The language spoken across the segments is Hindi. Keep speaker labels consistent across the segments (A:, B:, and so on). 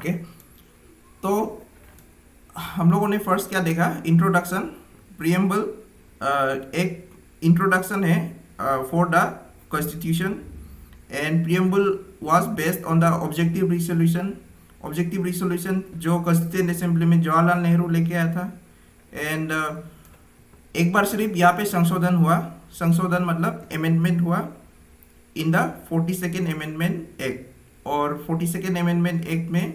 A: ओके, तो हम लोगों ने फर्स्ट क्या देखा, इंट्रोडक्शन, प्रियम्बल, एक इंट्रोडक्शन है for the constitution, and preamble was based on the objective resolution, objective resolution जो कॉन्स्टिट्यूएंट असेंबली में जवाहरलाल नेहरू लेके आया था। एंड एक बार सिर्फ यहाँ पे संशोधन हुआ, संशोधन मतलब अमेंडमेंट हुआ in the 42nd amendment act, और 42nd अमेंडमेंट एक्ट में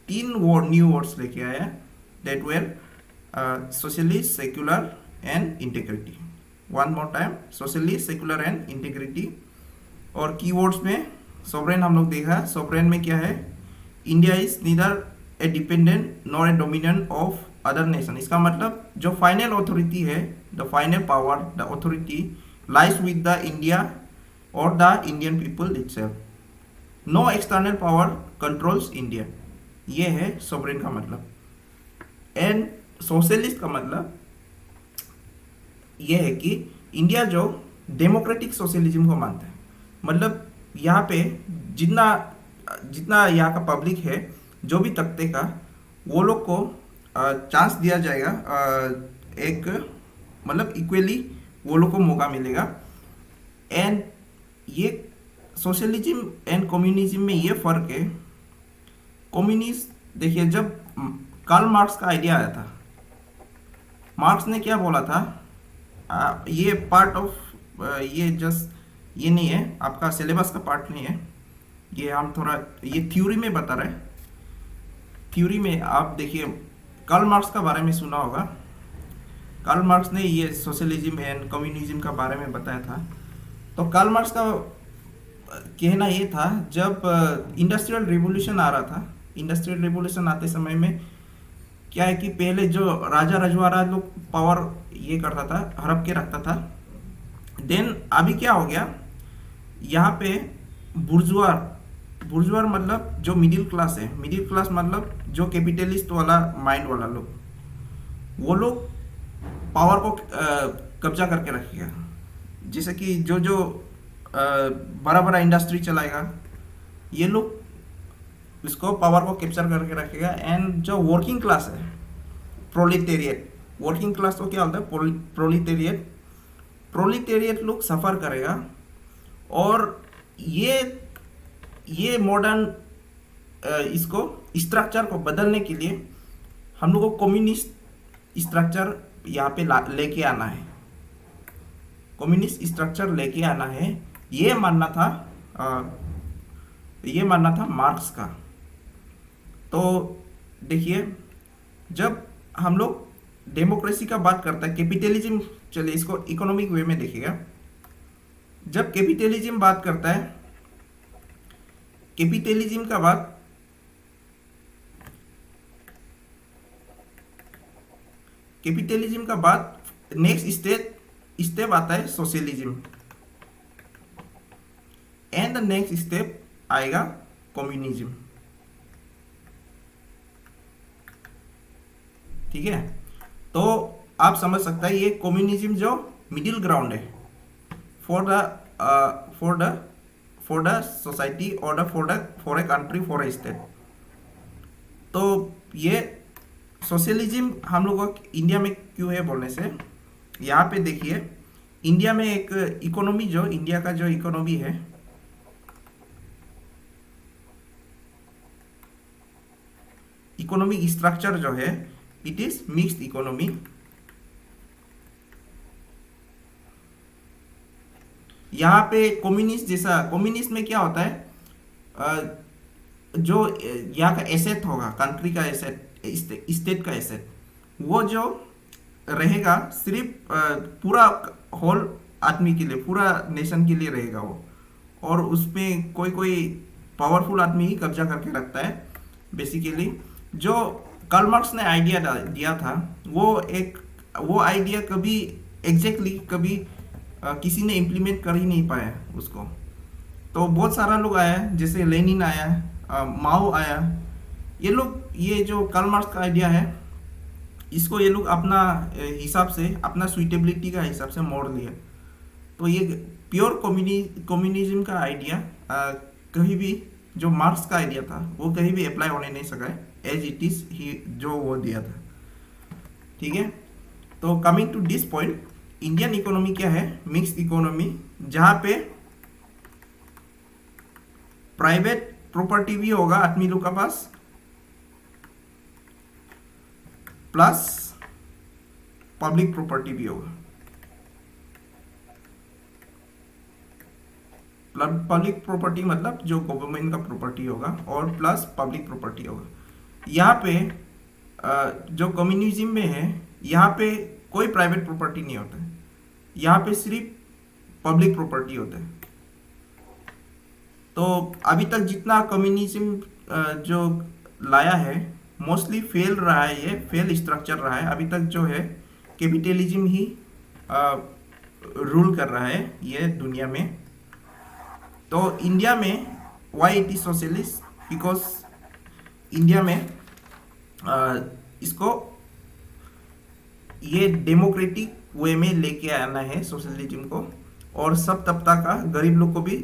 A: 3 न्यू वर्ड्स लेके आया, that were socialist, secular and integrity. One more time, socialist, secular and integrity. और कीवर्ड्स में सॉवरेन हम लोग देखा, सॉवरेन में क्या है, India is neither a dependent nor a dominant of other nation. इसका मतलब जो फाइनल अथॉरिटी है, the final power, the authority lies with the India और the Indian people itself. No external power controls India, ये है सॉवरेन का मतलब। एंड सोशलिस्ट का मतलब ये है कि इंडिया जो डेमोक्रेटिक सोशलिज्म को मानता है, मतलब यहाँ पे जितना जितना यहाँ का पब्लिक है, जो भी तबके का, वो लोग को चांस दिया जाएगा, एक मतलब इक्वली वो लोग को मौका मिलेगा। एंड ये सोशलिज्म एंड कम्युनिज्म में ये फ़र्क है। कम्युनिस्ट देखिए, जब कार्ल मार्क्स का आइडिया आया था, मार्क्स ने क्या बोला था, ये पार्ट ऑफ ये जस्ट ये नहीं है, आपका सिलेबस का पार्ट नहीं है, ये हम थोड़ा ये थ्योरी में बता रहे हैं। थ्योरी में आप देखिए, कार्ल मार्क्स का बारे में सुना होगा। कार्ल मार्क्स ने ये सोशलिज्म एंड कम्युनिज्म का बारे में बताया था। तो कार्ल मार्क्स का कहना ये था, जब इंडस्ट्रियल रिवॉल्यूशन आ रहा था, इंडस्ट्रियल रिवॉल्यूशन आते समय में क्या है कि पहले जो राजा रजवाड़ा लोग पावर ये करता था, हड़प के रखता था। देन अभी क्या हो गया, यहाँ पे बुर्जुआर मतलब जो मिडिल क्लास है, मिडिल क्लास मतलब जो कैपिटलिस्ट वाला माइंड वाला लोग, वो लोग पावर को कब्जा करके रखेगा। जैसे कि जो जो बड़ा बड़ा इंडस्ट्री चलाएगा, ये लोग इसको पावर को कैप्चर करके रखेगा। एंड जो वर्किंग क्लास है, प्रोलेटेरिएट, वर्किंग क्लास तो क्या होता है, प्रोलेटेरिएट, प्रोलेटेरिएट लोग सफ़र करेगा। और ये मॉडर्न इसको स्ट्रक्चर को बदलने के लिए हम लोग को कम्युनिस्ट स्ट्रक्चर यहाँ पे लेके आना है, कम्युनिस्ट स्ट्रक्चर लेके आना है, ये मानना था मार्क्स का। तो देखिए, जब हम लोग डेमोक्रेसी का बात करता है, कैपिटलिज्म, चलिए इसको इकोनॉमिक वे में देखिएगा। जब कैपिटलिज्म बात करता है, कैपिटलिज्म का बात नेक्स्ट स्टेप आता है socialism, and the next step आएगा कम्युनिज्म। ठीक है, तो आप समझ सकते हैं ये कम्युनिज्म जो मिडिल ग्राउंड है फॉर द सोसाइटी और for a country, for a state. तो ये सोशलिज्म हम लोगों को इंडिया में क्यों है बोलने से, यहाँ पे देखिए, इंडिया में एक इकोनॉमी, जो इंडिया का जो इकोनॉमी है, इकोनॉमिक स्ट्रक्चर जो है, इट इज मिक्स्ड इकोनॉमी। यहाँ पे कम्युनिस्ट जैसा, कम्युनिस्ट में क्या होता है, जो यहाँ का एसेट होगा, कंट्री का एसेट, स्टेट का एसेट, वो जो रहेगा सिर्फ पूरा होल आदमी के लिए, पूरा नेशन के लिए रहेगा वो, और उसमें कोई पावरफुल आदमी ही कब्जा करके रखता है। बेसिकली जो कार्ल मार्क्स ने आइडिया दिया था, वो आइडिया कभी एग्जैक्टली कभी किसी ने इम्प्लीमेंट कर ही नहीं पाया उसको। तो बहुत सारा लोग आया, जैसे लेनिन आया, माओ आया, ये लोग, ये जो कार्ल मार्क्स का आइडिया है, इसको ये लोग अपना हिसाब से, अपना सुइटेबिलिटी का हिसाब से मोड़ लिया। तो ये प्योर कम्युनिज्म का आइडिया कहीं भी जो मार्क्स का आइडिया था वो कहीं भी अप्लाई होने नहीं सका है, एज इट इज ही जो वो दिया था। ठीक है, तो coming to this point, Indian economy क्या है? मिक्स्ड इकोनॉमी, जहां पे प्राइवेट प्रॉपर्टी भी होगा आदमी लोग का पास, प्लस पब्लिक प्रॉपर्टी भी होगा। पब्लिक प्रॉपर्टी मतलब जो गवर्नमेंट का प्रॉपर्टी होगा, और प्लस पब्लिक प्रॉपर्टी होगा। यहाँ पे जो कम्युनिज्म में है, यहाँ पे कोई प्राइवेट प्रॉपर्टी नहीं होता है, यहाँ पे सिर्फ पब्लिक प्रॉपर्टी होता है। तो अभी तक जितना कम्युनिज्म जो लाया है मोस्टली फेल रहा है, ये फेल स्ट्रक्चर रहा है। अभी तक जो है कैपिटलिज्म ही रूल कर रहा है ये दुनिया में। तो इंडिया में why it is socialist, because India में इसको ये डेमोक्रेटिक वे में लेके आना है सोशलिज्म को, और सब तबका का गरीब लोग को भी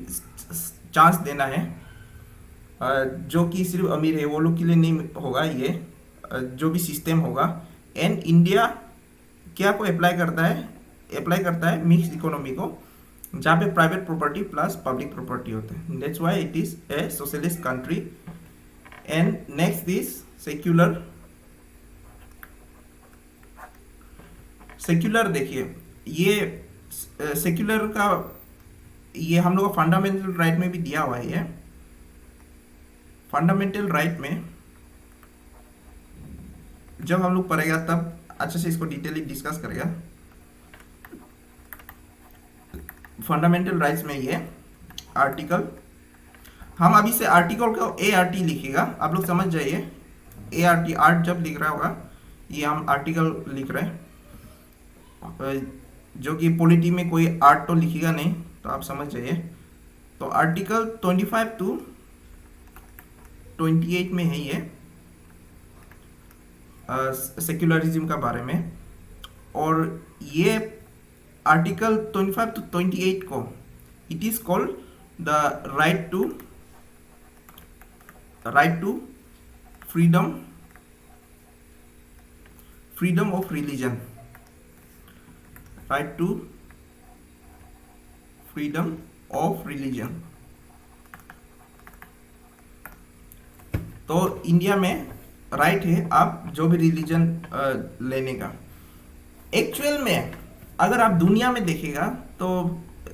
A: चांस देना है। जो कि सिर्फ अमीर है वो लोग के लिए नहीं होगा ये जो भी सिस्टम होगा। एंड इंडिया क्या को अप्लाई करता है मिक्स इकोनॉमी को, जहाँ पे private property plus public property होते हैं। That's why it is a socialist country. And next is secular. Secular देखिए, ये सेक्युलर का ये हम लोग का फंडामेंटल राइट में भी दिया हुआ है। ये फंडामेंटल राइट में जब हम लोग पढ़ेगा तब अच्छे से इसको डिटेली डिस्कस करेगा। फंडामेंटल राइट्स में ये आर्टिकल, हम अभी से आर्टिकल को ART लिखेगा, आप लोग समझ जाइए। ART, आर्ट जब लिख रहा होगा, ये हम आर्टिकल लिख रहे हैं, जो कि पॉलिटी में कोई आर्ट तो लिखेगा नहीं, तो आप समझ जाइए। तो आर्टिकल 25 to 28 में है ये सेक्युलरिज्म का बारे में। और ये आर्टिकल 25 to 28 को it is called the right to freedom of religion, right to freedom of religion. तो इंडिया में राइट है आप जो भी रिलीजन लेने का। एक्चुअल में अगर आप दुनिया में देखेगा तो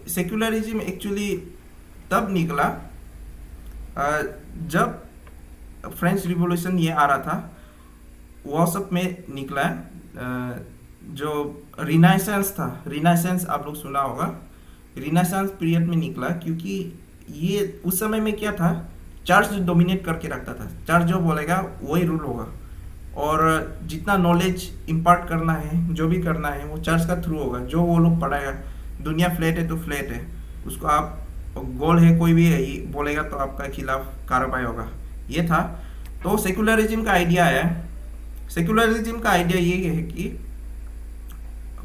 A: सेक्युलरिज्म एक्चुअली तब निकला जब फ्रेंच रिवॉल्यूशन ये आ रहा था, वो सब में निकला। जो रिनाइसेंस था, रिनाइसेंस आप लोग सुना होगा, रिनाइसेंस पीरियड में निकला, क्योंकि ये उस समय में क्या था, चर्च डोमिनेट करके रखता था। चर्च जो बोलेगा वही रूल होगा, और जितना नॉलेज इम्पार्ट करना है, जो भी करना है, वो चर्च का थ्रू होगा। जो वो लोग पढ़ाएगा, दुनिया फ्लैट है तो फ्लैट है, उसको आप गोल है कोई भी है ये बोलेगा तो आपका खिलाफ कार्रवाई होगा, ये था। तो सेकुलरिज्म का आइडिया है, सेकुलरिज्म का आइडिया ये है कि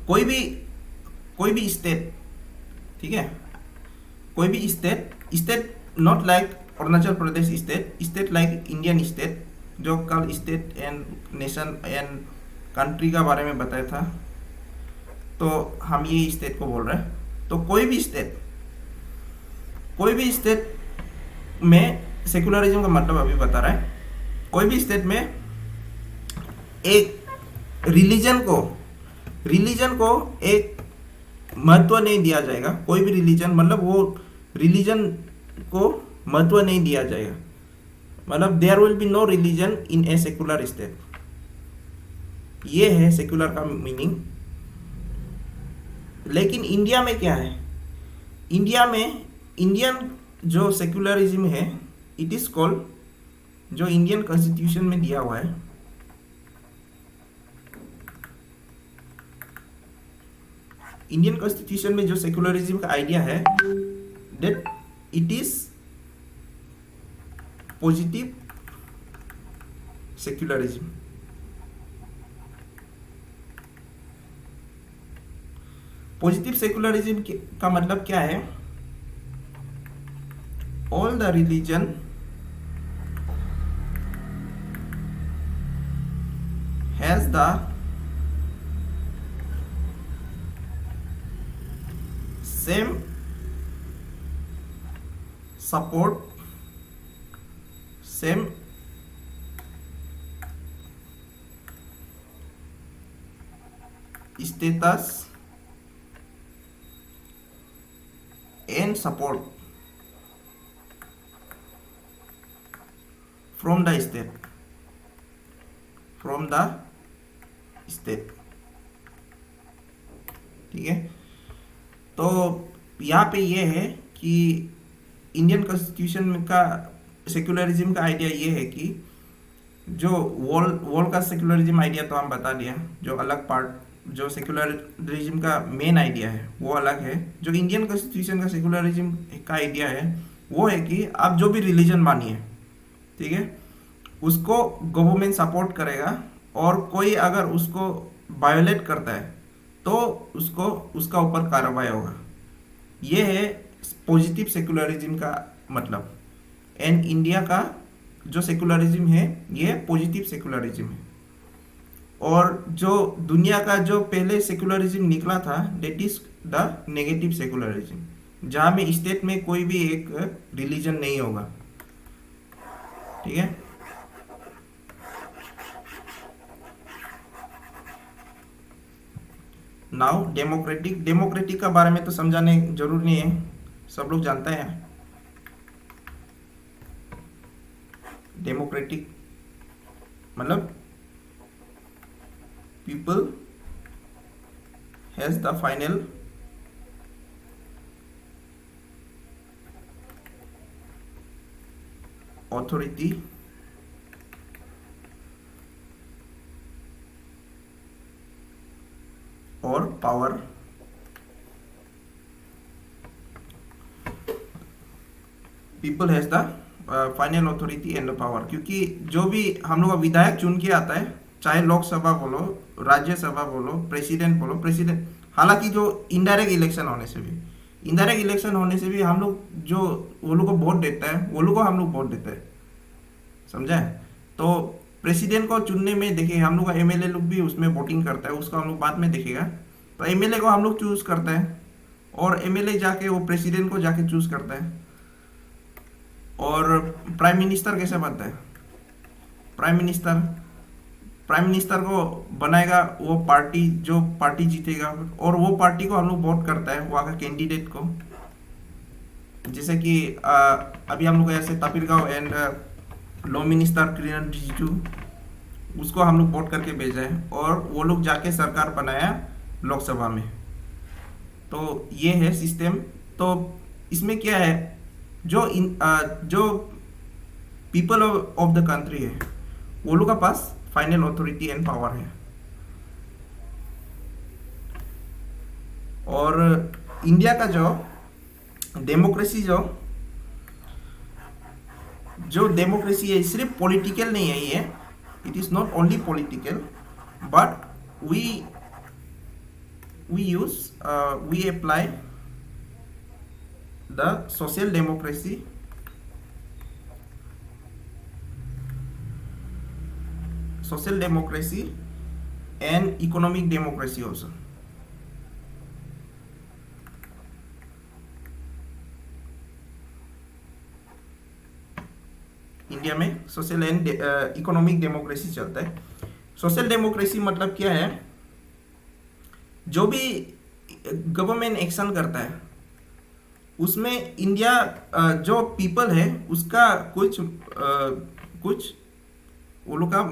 A: कोई भी स्टेट, ठीक है, कोई भी state not like Arunachal Pradesh state like Indian state, जो कल state and nation and country का बारे में बताया था, तो हम ये स्टेट को बोल रहे हैं। तो कोई भी स्टेट में सेकुलरिज्म का मतलब अभी बता रहा है, कोई भी स्टेट में एक रिलीजन को एक महत्व नहीं दिया जाएगा। कोई भी रिलीजन, मतलब वो रिलीजन को महत्व नहीं दिया जाएगा, मतलब there will be no religion in a secular state. ये है सेकुलर का मीनिंग। लेकिन इंडिया में क्या है, इंडिया में इंडियन जो सेकुलरिज्म है, इट इज कॉल्ड, जो इंडियन कॉन्स्टिट्यूशन में दिया हुआ है, इंडियन कॉन्स्टिट्यूशन में जो सेकुलरिज्म का आइडिया है, that it is positive secularism. Positive secularism का मतलब क्या है, all the religion has the same support, same status and support from the state, from the state। ठीक है, तो यहाँ पे ये है कि इंडियन कॉन्स्टिट्यूशन का सेक्युलरिज्म का आइडिया ये है कि जो वर्ल्ड का सेक्युलरिज्म आइडिया तो हम बता दिया, जो अलग पार्ट जो सेक्युलरिज्म का मेन आइडिया है वो अलग है। जो इंडियन कॉन्स्टिट्यूशन का सेक्युलरिज्म का आइडिया है वो है कि आप जो भी रिलीजन मानिए, ठीक है, उसको गवर्नमेंट सपोर्ट करेगा, और कोई अगर उसको वायोलेट करता है तो उसको उसका ऊपर कार्रवाई होगा। ये है पॉजिटिव सेक्युलरिज्म का मतलब। एंड इंडिया का जो सेक्युलरिज्म है ये पॉजिटिव सेक्युलरिज्म है। और जो दुनिया का जो पहले सेक्युलरिज्म निकला था that is the negative secularism, जहाँ में स्टेट में कोई भी एक रिलीजन नहीं होगा। ठीक है, नाउ डेमोक्रेटिक का बारे में तो समझाने जरूर नहीं है, सब लोग जानते हैं। डेमोक्रेटिक मतलब people has the final authority और power people has the final authority and the power. क्योंकि जो भी हम लोग का विधायक चुन के आता है, चाहे लोकसभा बोलो, राज्यसभा बोलो, प्रेसिडेंट बोलो, प्रेसिडेंट, हालांकि जो इनडायरेक्ट इलेक्शन होने से भी हम लोग जो वो लोग को वोट देता है वो लोग को हम लोग वोट देते हैं, समझा है। तो प्रेसिडेंट को चुनने में देखिए हम लोग का एमएलए लोग भी उसमें वोटिंग करता है, उसका हम लोग बाद में देखेगा। तो एमएलए को हम लोग चूज करते हैं और एमएलए जाके वो प्रेसिडेंट को जाके चूज करता है। और प्राइम मिनिस्टर कैसे बनता है? प्राइम मिनिस्टर को बनाएगा वो पार्टी, जो पार्टी जीतेगा, और वो पार्टी को हम लोग वोट करता है वहाँ का कैंडिडेट को। जैसे कि अभी हम लोग ऐसे तापिरगांव एंड लॉ मिनिस्टर किरण रिजिजू, उसको हम लोग वोट करके भेजा है और वो लोग जाके सरकार बनाया लोकसभा में। तो ये है सिस्टम। तो इसमें क्या है, जो पीपल ऑफ द कंट्री है वो लोग का पास फाइनल ऑथोरिटी एंड पावर है। और इंडिया का जो डेमोक्रेसी जो डेमोक्रेसी है सिर्फ पॉलिटिकल नहीं है, ये it is not only political but we apply the social democracy and economic democracy also। India में सोशल एंड इकोनॉमिक डेमोक्रेसी चलता है। सोशल डेमोक्रेसी मतलब क्या है, जो भी गवर्नमेंट एक्शन करता है उसमें इंडिया जो पीपल है उसका कुछ वो लोग का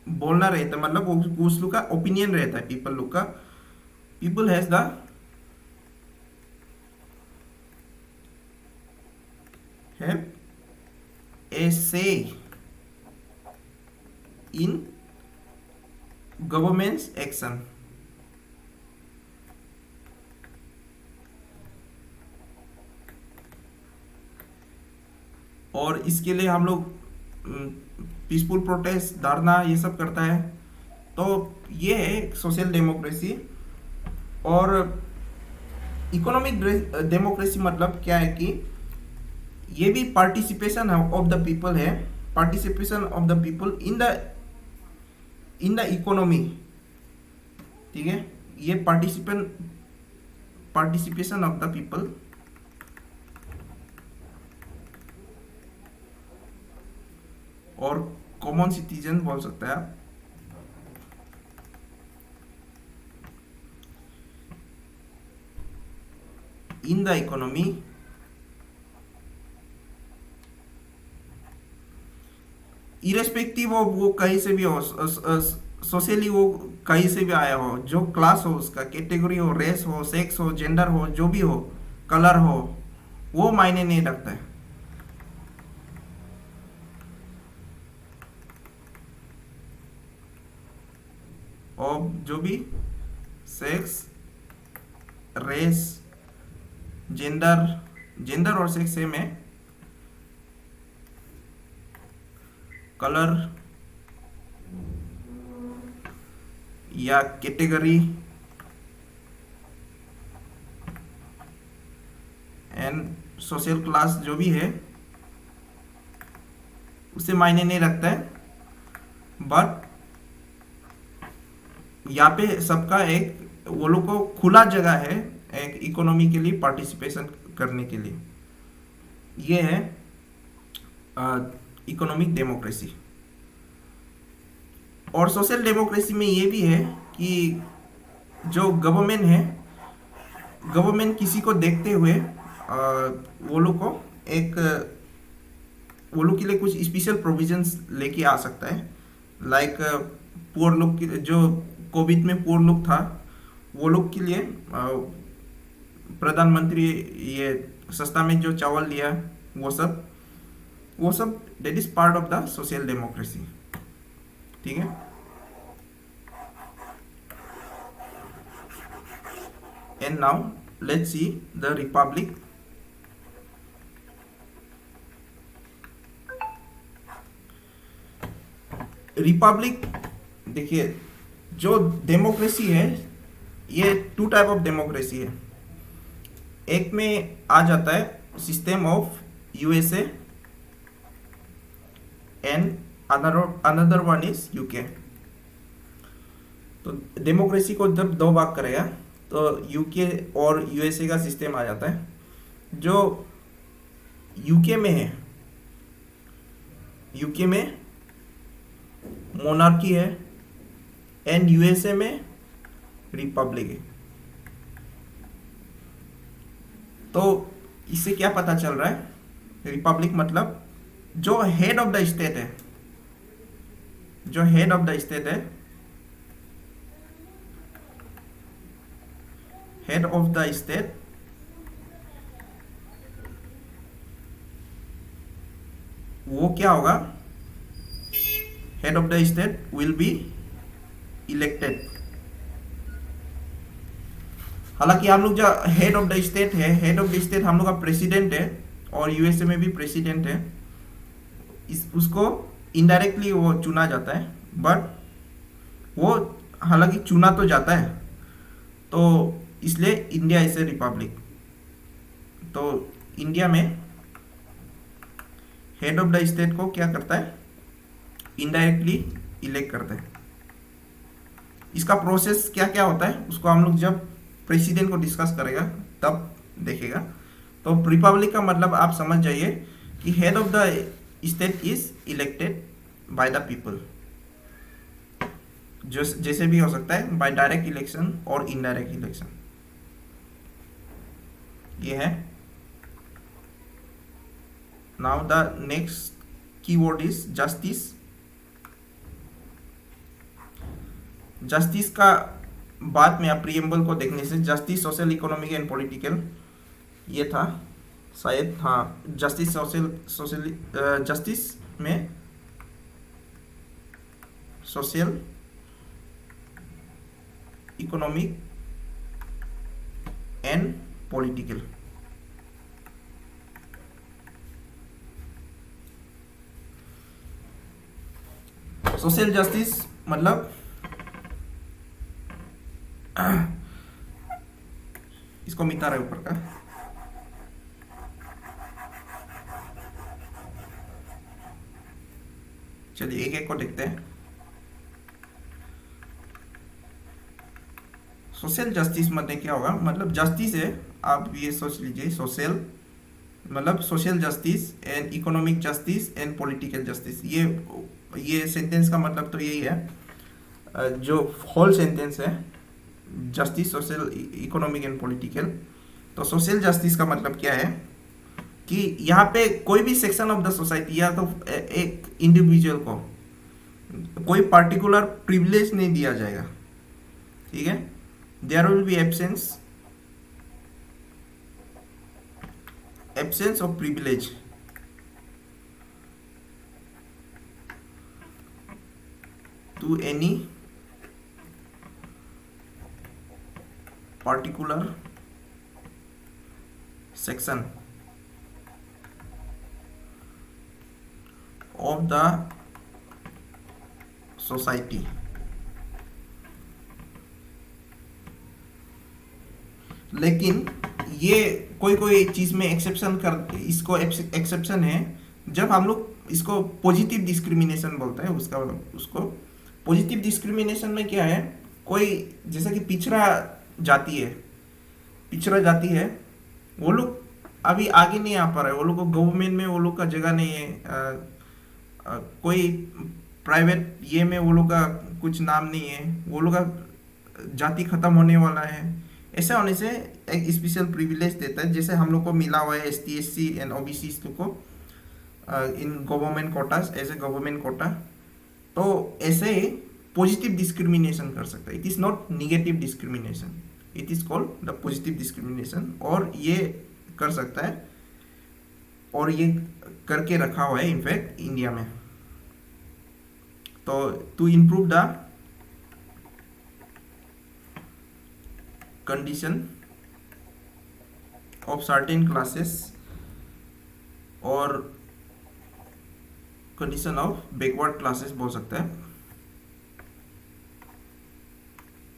A: बोलना रहता है, मतलब उस लोग का ओपिनियन रहता है पीपल लोग का। People has the have a से इन गवर्नमेंट्स एक्शन। और इसके लिए हम लोग पीसफुल प्रोटेस्ट, धरना, ये सब करता है। तो ये है सोशल डेमोक्रेसी। और इकोनॉमिक डेमोक्रेसी मतलब क्या है कि ये भी पार्टिसिपेशन ऑफ द पीपल है, participation of the people in the economy, ठीक है, ये पार्टिसिपेशन ऑफ द पीपल और कॉमन सिटीजन बोल सकते हैं आप, in the economy irrespective of वो कहीं से भी हो, सोशली वो कहीं से भी आया हो, जो क्लास हो उसका, कैटेगरी हो, रेस हो, सेक्स हो, जेंडर हो, जो भी हो, कलर हो, वो मायने नहीं रखता है। और जो भी सेक्स, रेस, जेंडर, जेंडर और सेक्स सेम है, कलर या कैटेगरी एंड सोशल क्लास जो भी है उसे मायने नहीं रखता है। बट यहाँ पे सबका एक वो लोग को खुला जगह है एक इकोनॉमी के लिए पार्टिसिपेशन करने के लिए। ये है इकोनॉमिक डेमोक्रेसी। और सोशल डेमोक्रेसी में ये भी है कि जो गवर्नमेंट है, गवर्नमेंट किसी को देखते हुए वो लोग को एक वो लोग के लिए कुछ स्पेशल प्रोविजंस लेके आ सकता है। लाइक पुअर लोग के, जो कोविड में पुअर लोग था, वो लोग के लिए प्रधानमंत्री ये सस्ता में जो चावल दिया, वो सब that is part of the social democracy, ठीक है। And now let's see the Republic. Republic देखिए, जो डेमोक्रेसी है ये टू टाइप ऑफ डेमोक्रेसी है। एक में आ जाता है system of USA and another one is UK. तो डेमोक्रेसी को जब दो भाग करेगा तो यूके और यूएसए का सिस्टम आ जाता है। जो यूके में है, यूके में मोनार्की है एंड यूएसए में रिपब्लिक है। तो इससे क्या पता चल रहा है, रिपब्लिक मतलब जो हेड ऑफ द स्टेट है, जो हेड ऑफ द स्टेट है, हेड ऑफ द स्टेट वो क्या होगा, head of the state will be elected. हालांकि हम लोग जो हेड ऑफ द स्टेट है, हेड ऑफ द स्टेट हम लोग का प्रेसिडेंट है और यूएसए में भी प्रेसिडेंट है, उसको इनडायरेक्टली वो चुना जाता है। बट वो हालांकि चुना तो जाता है, तो इसलिए इंडिया इज ए रिपब्लिक। तो इंडिया में हेड ऑफ द स्टेट को क्या करता है, इनडायरेक्टली इलेक्ट करता है। इसका प्रोसेस क्या क्या होता है उसको हम लोग जब प्रेसिडेंट को डिस्कस करेगा तब देखेगा। तो रिपब्लिक का मतलब आप समझ जाइए कि head of the state is elected by the people, जो जैसे भी हो सकता है, बाय डायरेक्ट इलेक्शन और इनडायरेक्ट इलेक्शन। ये है। Now the next keyword is justice. Justice का बाद में आप प्रीएम्बल को देखने से justice social economic and political ये था शायद, हाँ, जस्टिस जस्टिस में social economic and political. Social justice मतलब इसको मिटा रहे ऊपर का, चलिए एक एक को देखते हैं। सोशल जस्टिस मतलब क्या होगा, मतलब जस्टिस है, आप ये सोच लीजिए, सोशल मतलब social justice and economic justice and political justice, ये सेंटेंस का मतलब तो यही है। जो होल सेंटेंस है, justice, social, economic and political. तो सोशल जस्टिस का मतलब क्या है कि यहाँ पे कोई भी सेक्शन ऑफ द सोसाइटी या तो एक इंडिविजुअल को कोई पर्टिकुलर प्रिविलेज नहीं दिया जाएगा, ठीक है। There will be absence of privilege to any particular section of the society। लेकिन ये कोई कोई चीज में एक्सेप्शन कर, इसको एक्सेप्शन है जब हम लोग इसको पॉजिटिव डिस्क्रिमिनेशन बोलते हैं, उसको पॉजिटिव डिस्क्रिमिनेशन में क्या है, कोई जैसे कि पिछड़ा जाती है, वो लोग अभी आगे नहीं आ पा रहे, वो लोग को गवर्नमेंट में वो लोग का जगह नहीं है, कोई प्राइवेट ये में वो लोग का कुछ नाम नहीं है, वो लोग का जाति खत्म होने वाला है। ऐसा होने से एक स्पेशल प्रिविलेज देता है, जैसे हम लोग को मिला हुआ है ST SC एंड OBC को in government quotas, as a government quota. तो ऐसे पॉजिटिव डिस्क्रिमिनेशन कर सकता है, it is not negative discrimination, it is called the positive discrimination. और ये कर सकता है, और ये करके रखा हुआ है इनफैक्ट इंडिया में। तो to improve the condition of certain classes और कंडीशन ऑफ बैकवर्ड क्लासेस बोल सकता है,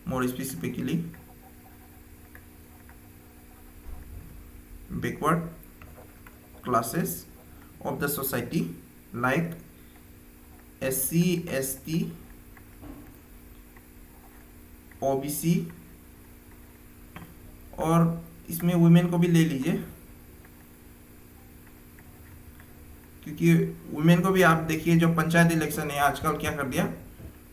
A: more specifically backward classes of the society like SC ST OBC, और इसमें वुमेन को भी ले लीजिए, क्योंकि वुमेन को भी आप देखिए, जो पंचायत इलेक्शन है आजकल क्या कर दिया,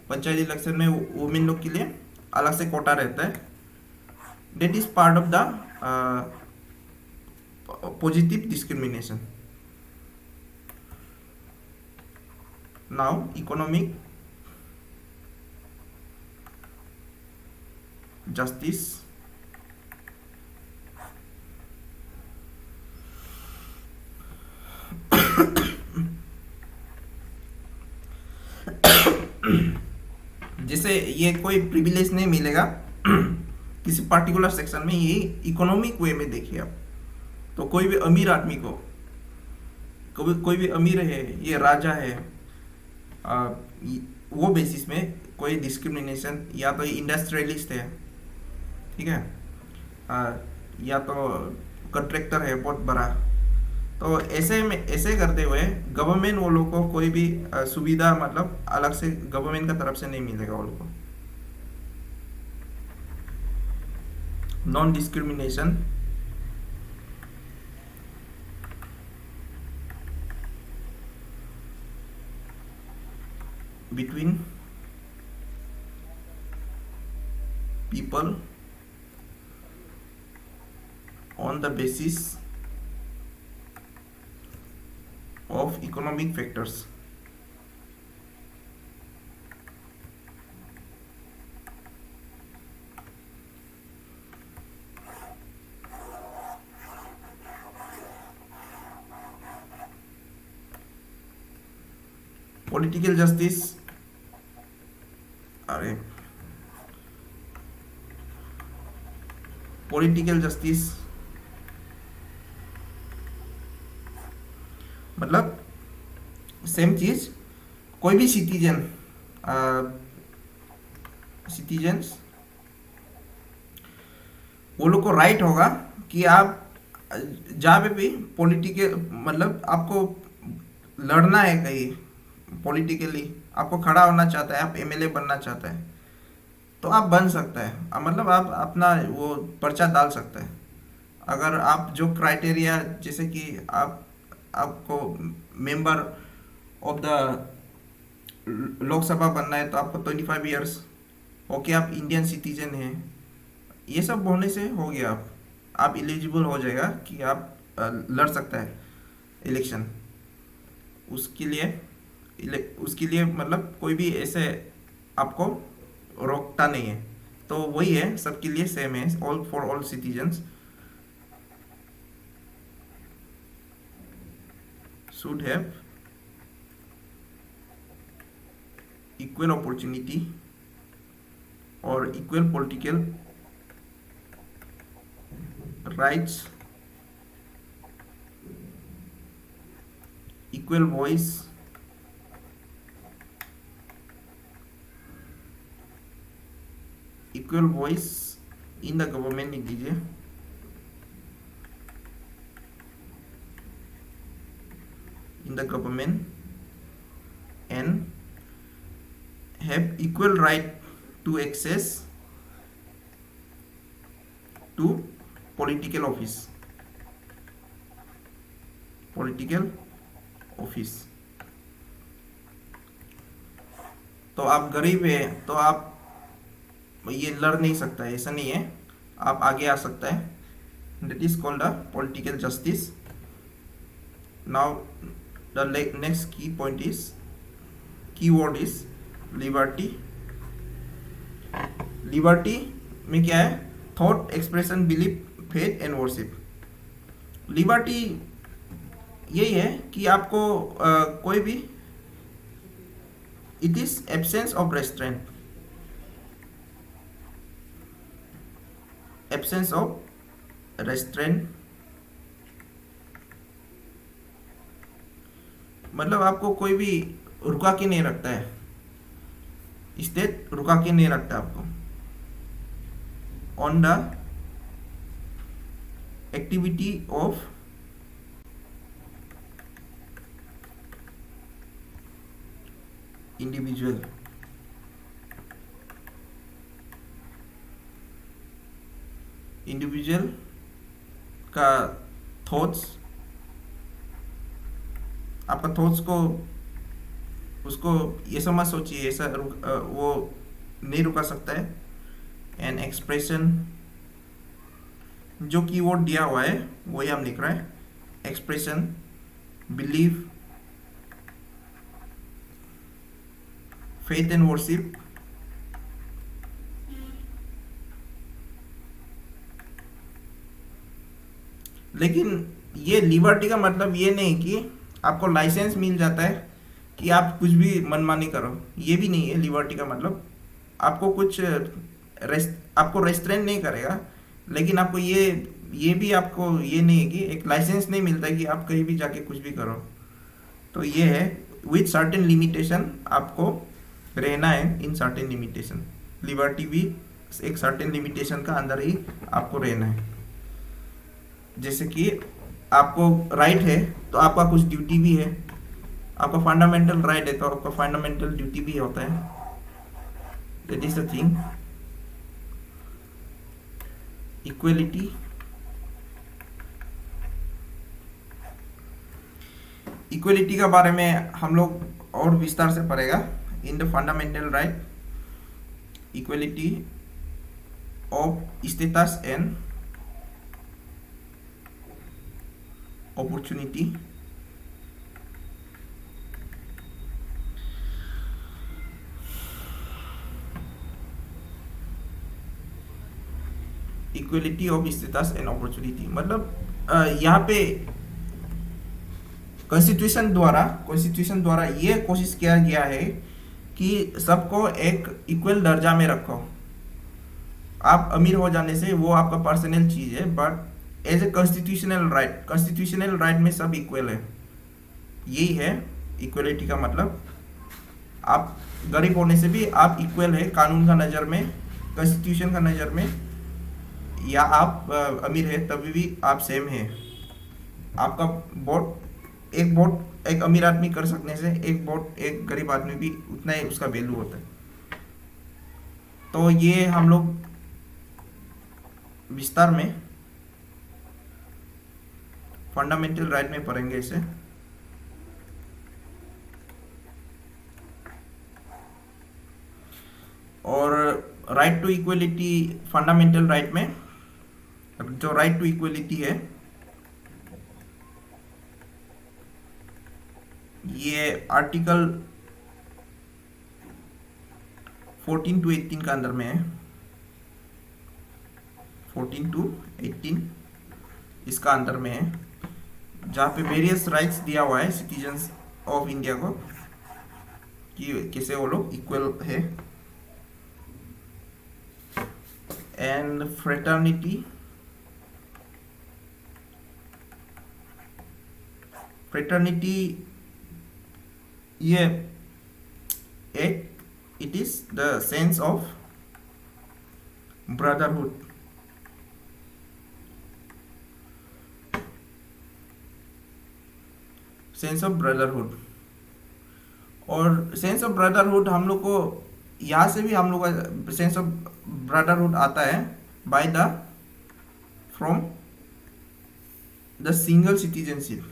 A: पंचायत इलेक्शन में वुमेन लोग के लिए अलग से कोटा रहता है, that is part of the positive discrimination। Now economic justice जिसे ये कोई प्रिविलेज नहीं मिलेगा किसी पर्टिकुलर सेक्शन में, ये इकोनॉमिक वे में देखिए आप, तो कोई भी अमीर आदमी को, कोई भी अमीर है, ये राजा है, वो बेसिस में कोई डिस्क्रिमिनेशन, या तो इंडस्ट्रियलिस्ट है, ठीक है, या तो कॉन्ट्रैक्टर है बहुत बड़ा, तो ऐसे करते हुए गवर्नमेंट वो लोग को कोई भी सुविधा मतलब अलग से गवर्नमेंट का तरफ से नहीं मिलेगा वो लोग को। Non discrimination between people on the basis of economic factors। Political justice, अरे पॉलिटिकल जस्टिस मतलब सेम चीज, कोई भी सिटीजन्स वो लोग को राइट होगा कि आप जहाँ पे भी पॉलिटिकल मतलब आपको लड़ना है कहीं पॉलिटिकली, आपको खड़ा होना चाहता है, आप MLA बनना चाहता है, तो आप बन सकता है, मतलब आप अपना वो पर्चा डाल सकते हैं। अगर आप जो क्राइटेरिया, जैसे कि आपको मेंबर ऑफ द लोकसभा बनना है तो आपको 25 ईयर्स ओके, आप इंडियन सिटीजन हैं, ये सब होने से हो गया, आप एलिजिबल हो जाएगा कि आप लड़ सकता है इलेक्शन। उसके लिए मतलब कोई भी ऐसे आपको रोकता नहीं है। तो वही है, सबके लिए सेम है, all for all citizens should have equal opportunity or equal political rights, equal voice, in the government, लिख दीजिए, in the government, and have equal right to access to political office, तो आप गरीब है तो आप ये लड़ नहीं सकता है, ऐसा नहीं है, आप आगे आ सकता है। That is called a political justice. Now the next की वर्ड इज लिबर्टी। लिबर्टी में क्या है? Thought, expression, belief, faith and worship. Liberty यही है कि आपको कोई भी, it is absence of restaurant, मतलब आपको कोई भी रुका के नहीं रखता है, स्टेट रुका के नहीं रखता आपको on the activity of individual. का थॉट्स, आपका थॉट्स को उसको ये समझ सोचिए, ऐसा वो नहीं रुका सकता है। एंड एक्सप्रेशन, जो कीवर्ड दिया हुआ है वही हम लिख रहे हैं, expression, belief, faith and worship. लेकिन ये लिबर्टी का मतलब ये नहीं कि आपको लाइसेंस मिल जाता है कि आप कुछ भी मनमानी करो, ये भी नहीं है लिबर्टी का मतलब। आपको कुछ आपको रेस्ट्रेंट नहीं करेगा, लेकिन आपको ये भी आपको ये नहीं है कि एक लाइसेंस नहीं मिलता है कि आप कहीं भी जाके कुछ भी करो। तो ये है विथ सर्टेन लिमिटेशन, आपको रहना है इन सर्टेन लिमिटेशन। लिबर्टी भी एक सर्टेन लिमिटेशन का अंदर ही आपको रहना है। जैसे कि आपको राइट है तो आपका कुछ ड्यूटी भी है, आपका फंडामेंटल राइट है तो आपका फंडामेंटल ड्यूटी भी होता है। That is the thing. Equality, equality का बारे में हम लोग और विस्तार से पढ़ेगा in the fundamental right, equality of status and opportunity, equality of status and opportunity. मतलब यहाँ पे कॉन्स्टिट्यूशन द्वारा ये कोशिश किया गया है कि सबको एक इक्वल दर्जा में रखो। आप अमीर हो जाने से वो आपका पर्सनल चीज है, but as a constitutional right में सब इक्वल है। यही है इक्वलिटी का मतलब। आप गरीब होने से भी आप इक्वल है कानून का नज़र में, कॉन्स्टिट्यूशन का नज़र में, या आप अमीर है तभी भी आप सेम है। आपका वोट एक अमीर आदमी कर सकने से एक वोट एक गरीब आदमी भी उतना ही उसका वैल्यू होता है। तो ये हम लोग विस्तार में फंडामेंटल राइट में पढ़ेंगे इसे। और right to equality fundamental right में जो राइट टू इक्वलिटी है ये आर्टिकल 14 टू 18 का अंदर में है। 14 टू 18 इसका अंदर में है, जहाँ पे वेरियस राइट्स दिया हुआ है सिटीजन्स ऑफ इंडिया को कि कैसे वो लोग इक्वल है। एंड फ्रेटर्निटी ये एक it is the sense of brotherhood। Sense of brotherhood, और सेंस ऑफ ब्रदरहुड हम लोग को यहाँ से भी हम लोग का सेंस ऑफ ब्रदरहुड आता है by the from the single citizenship.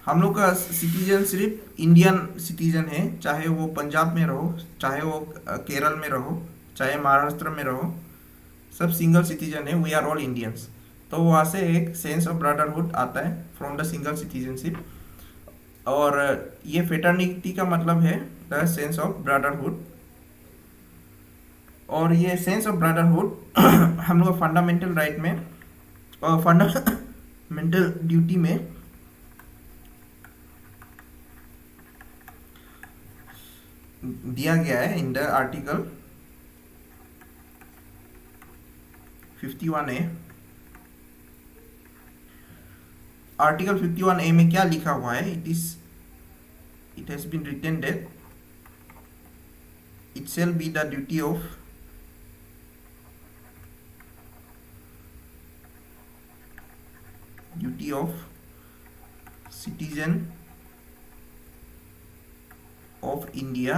A: हम लोग का सिटीजन सिर्फ इंडियन सिटीजन है, चाहे वो पंजाब में रहो, चाहे वो केरल में रहो, चाहे महाराष्ट्र में रहो, सब सिंगल सिटीजन है। We are all Indians. तो वहाँ से एक सेंस ऑफ ब्रदरहुड आता है फ्रॉम द सिंगल सिटीजनशिप। और ये फेटर्निटी का मतलब है द सेंस ऑफ ब्रदरहुड। और ये सेंस ऑफ ब्रदरहुड हम लोग फंडामेंटल राइट में और फंडामेंटल ड्यूटी में दिया गया है in the article 51A। Article 51A में क्या लिखा हुआ है? It has been written that it shall be the duty of citizen of India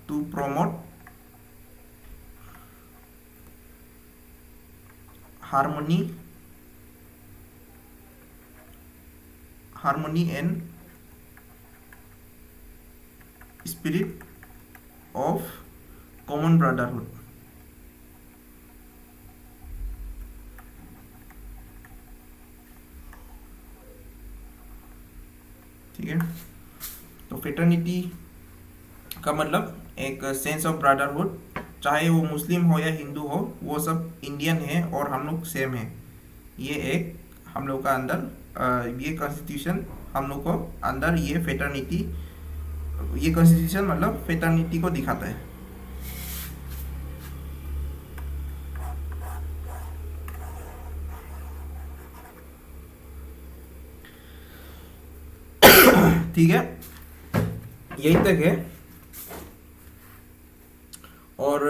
A: to promote harmony and spirit of common brotherhood। ठीक है, तो फेटर्निटी का मतलब एक सेंस ऑफ ब्रदरहुड, चाहे वो मुस्लिम हो या हिंदू हो, वो सब इंडियन है और हम लोग सेम है। ये एक हम लोग का अंदर ये कॉन्स्टिट्यूशन हम लोग को अंदर ये फेटर्निटी, ये कॉन्स्टिट्यूशन मतलब फेटर्निटी को दिखाता है। ठीक है, यही तक है। और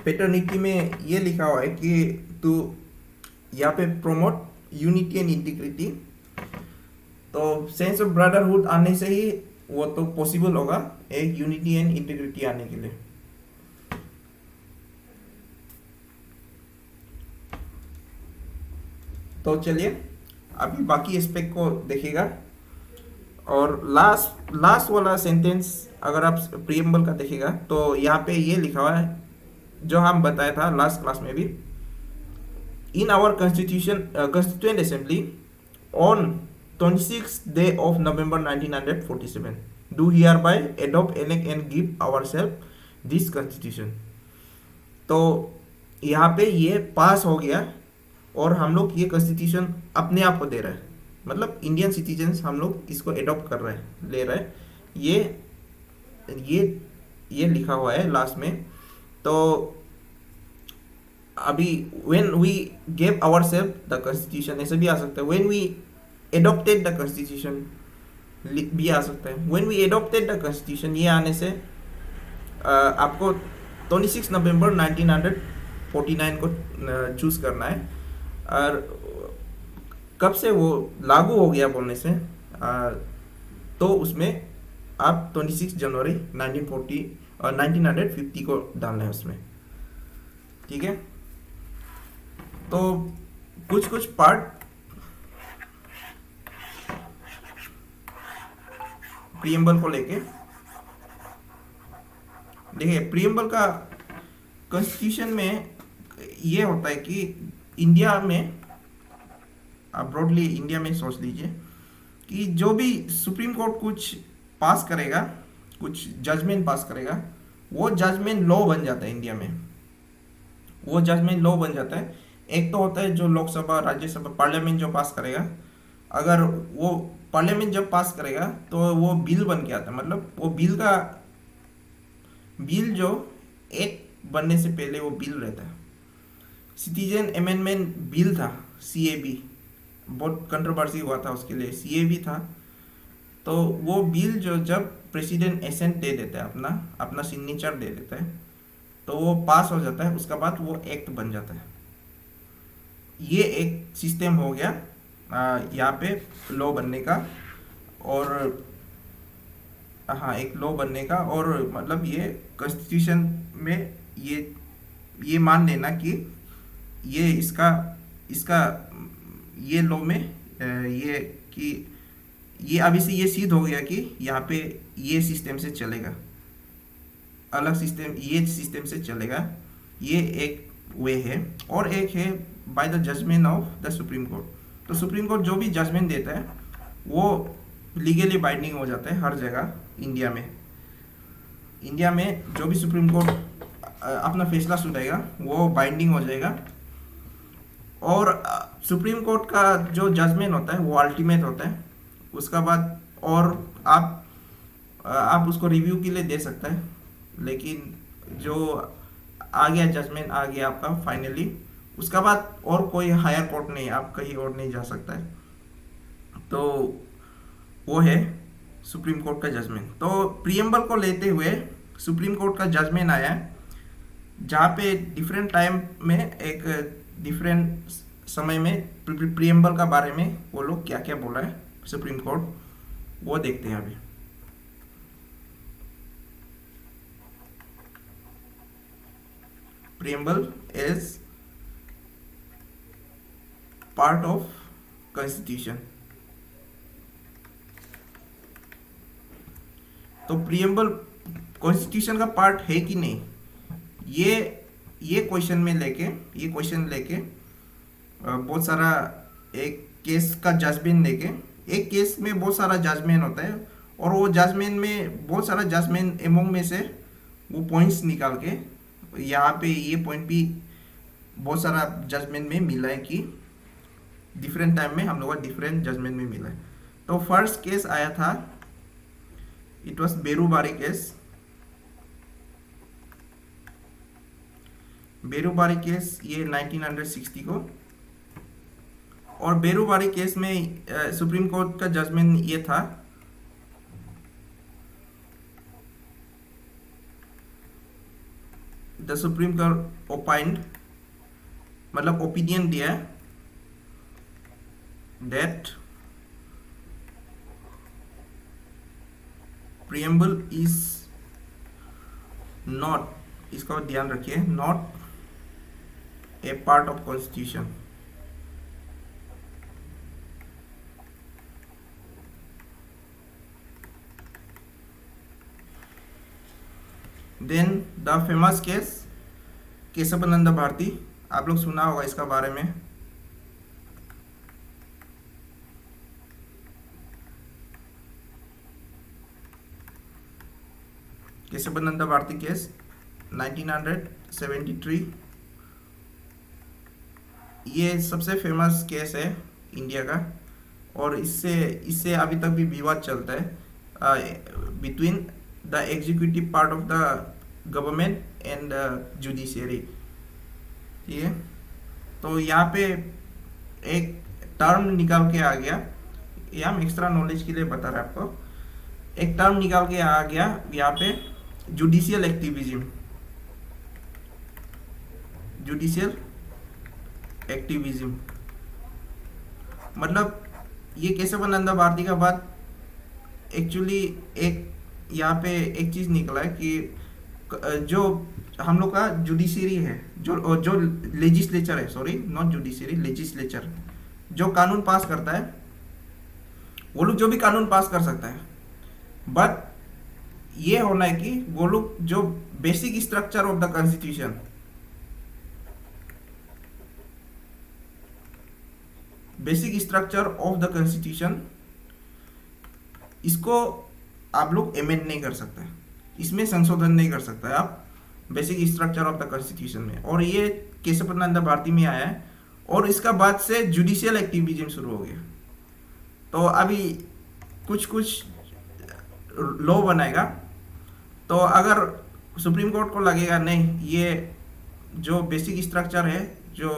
A: पेटर्निटी में ये लिखा हुआ है कि तू यहाँ पे प्रोमोट यूनिटी एंड इंटीग्रिटी। तो सेंस ऑफ ब्रदरहुड आने से ही वो तो पॉसिबल होगा एक यूनिटी एंड इंटीग्रिटी आने के लिए। तो चलिए अभी बाकी एस्पेक्ट को देखेगा। और लास्ट वाला सेंटेंस अगर आप प्रीएम्बल का देखेगा तो यहाँ पे ये लिखा हुआ है जो हम बताया था लास्ट क्लास में भी। In our constituent assembly on 26th day of November 1947 do hereby adopt, elect and give ourselves this constitution। तो यहाँ पे ये पास हो गया और हम लोग ये कॉन्स्टिट्यूशन अपने आप को दे रहे हैं, मतलब इंडियन सिटीजन्स हम लोग इसको एडॉप्ट कर रहे हैं, ले रहे हैं। ये लिखा हुआ है लास्ट में। तो अभी when we gave ourselves the constitution ऐसे भी आ सकता है, when we adopted the constitution भी आ सकता है। When we adopted the constitution ये आने से आपको 26 नवंबर 1949 को चूज करना है। और कब से वो लागू हो गया बोलने से, तो उसमें आप 26 जनवरी 1940 और 1950 को डालना है उसमें, ठीक है। तो कुछ कुछ पार्ट प्रियम्बल को लेके देखिए। प्रियम्बल का कॉन्स्टिट्यूशन में ये होता है कि इंडिया में, आप ब्रॉडली इंडिया में सोच लीजिए कि जो भी सुप्रीम कोर्ट कुछ पास करेगा, कुछ जजमेंट पास करेगा, वो जजमेंट लॉ बन जाता है इंडिया में। वो जजमेंट लॉ बन जाता है। एक तो होता है जो लोकसभा, राज्यसभा, पार्लियामेंट जो पास करेगा, अगर वो पार्लियामेंट जब पास करेगा तो वो बिल बन के आता है। मतलब वो बिल जो एक्ट बनने से पहले वो बिल रहता है। सिटीजन अमेंडमेंट बिल था, सीएबी, बहुत कंट्रोवर्सी हुआ था उसके लिए, सीएबी था। तो वो बिल जो जब प्रेसिडेंट एसेंट दे देता है, अपना अपना सिग्नेचर दे देता है, तो वो पास हो जाता है। उसके बाद वो एक्ट बन जाता है। ये एक सिस्टम हो गया यहाँ पे लॉ बनने का। और हाँ, एक लॉ बनने का। और मतलब ये कॉन्स्टिट्यूशन में ये मान लेना कि ये इसका इसका ये लॉ में ये कि ये अभी से ये सिद्ध हो गया कि यहाँ पे ये सिस्टम से चलेगा, अलग सिस्टम, ये सिस्टम से चलेगा। ये एक वे है। और एक है by the judgement of the supreme court. तो सुप्रीम कोर्ट जो भी जजमेंट देता है वो लीगली बाइंडिंग हो जाता है हर जगह इंडिया में। इंडिया में जो भी सुप्रीम कोर्ट अपना फैसला सुनाएगा वो बाइंडिंग हो जाएगा। और सुप्रीम कोर्ट का जो जजमेंट होता है वो अल्टीमेट होता है। उसका बाद और आप उसको रिव्यू के लिए दे सकते हैं, लेकिन जो आ गया जजमेंट, आ गया आपका फाइनली, उसका बाद और कोई हायर कोर्ट नहीं, आप कहीं और नहीं जा सकता है। तो वो है सुप्रीम कोर्ट का जजमेंट। तो प्रियम्बल को लेते हुए सुप्रीम कोर्ट का जजमेंट आया है, जहाँ पे डिफरेंट टाइम में, एक डिफरेंट समय में प्रियम्बल का बारे में वो लोग क्या क्या बोला है सुप्रीम कोर्ट, वो देखते हैं अभी। Preamble is part of constitution. तो प्रियम्बल कॉन्स्टिट्यूशन का पार्ट है कि नहीं, ये क्वेश्चन लेके बहुत सारा एक केस का जजमेंट लेके, एक केस में बहुत सारा जजमेंट होता है, और वो जजमेंट में बहुत सारा जजमेंट एमोंग में से वो पॉइंट्स निकाल के, यहाँ पे ये पॉइंट भी बहुत सारा जजमेंट में मिला है कि डिफरेंट टाइम में हम लोग का डिफरेंट जजमेंट में मिला है। तो फर्स्ट केस आया था, it was Berubari case. Berubari case ये 1960 को। और बेरूबारी केस में सुप्रीम कोर्ट का जजमेंट ये था, द सुप्रीम कोर्ट ओपाइंड, मतलब ओपिनियन दिया दैट preamble is not, इसका ध्यान रखिए, not a part of constitution। Then the famous case Keshavananda Bharati, आप लोग सुना होगा इसका बारे में। केशवानंद भारती केस 1973, ये सबसे फेमस केस है इंडिया का। और इससे अभी तक भी विवाद चलता है between the executive part of the government and judiciary, ठीक है। तो यहाँ पे एक टर्म निकाल के आ गया, ये हम एक्स्ट्रा नॉलेज के लिए बता रहे हैं आपको। एक टर्म निकाल के आ गया यहाँ पे, जुडिशियल एक्टिविज्म। जुडिशियल एक्टिविज्म मतलब ये केशवानंद भारती का बाद एक्चुअली एक यहाँ पे एक चीज़ निकला है कि जो हम लोग का जुडिशरी है, जो लेजिस्लेचर है, सॉरी नॉट जुडिशरी, लेजिस्लेचर, जो कानून पास करता है, वो लोग जो भी कानून पास कर सकता है, बट ये होना है कि वो लोग जो basic structure of the constitution, basic structure of the constitution, इसको आप लोग अमेंड नहीं कर सकते, इसमें संशोधन नहीं कर सकते आप basic structure of the constitution में। और ये केशवानंद भारती में आया है, और इसका बाद से जुडिशियल एक्टिविज्म शुरू हो गया। तो अभी कुछ कुछ लॉ बनाएगा, तो अगर सुप्रीम कोर्ट को लगेगा नहीं ये जो बेसिक स्ट्रक्चर है जो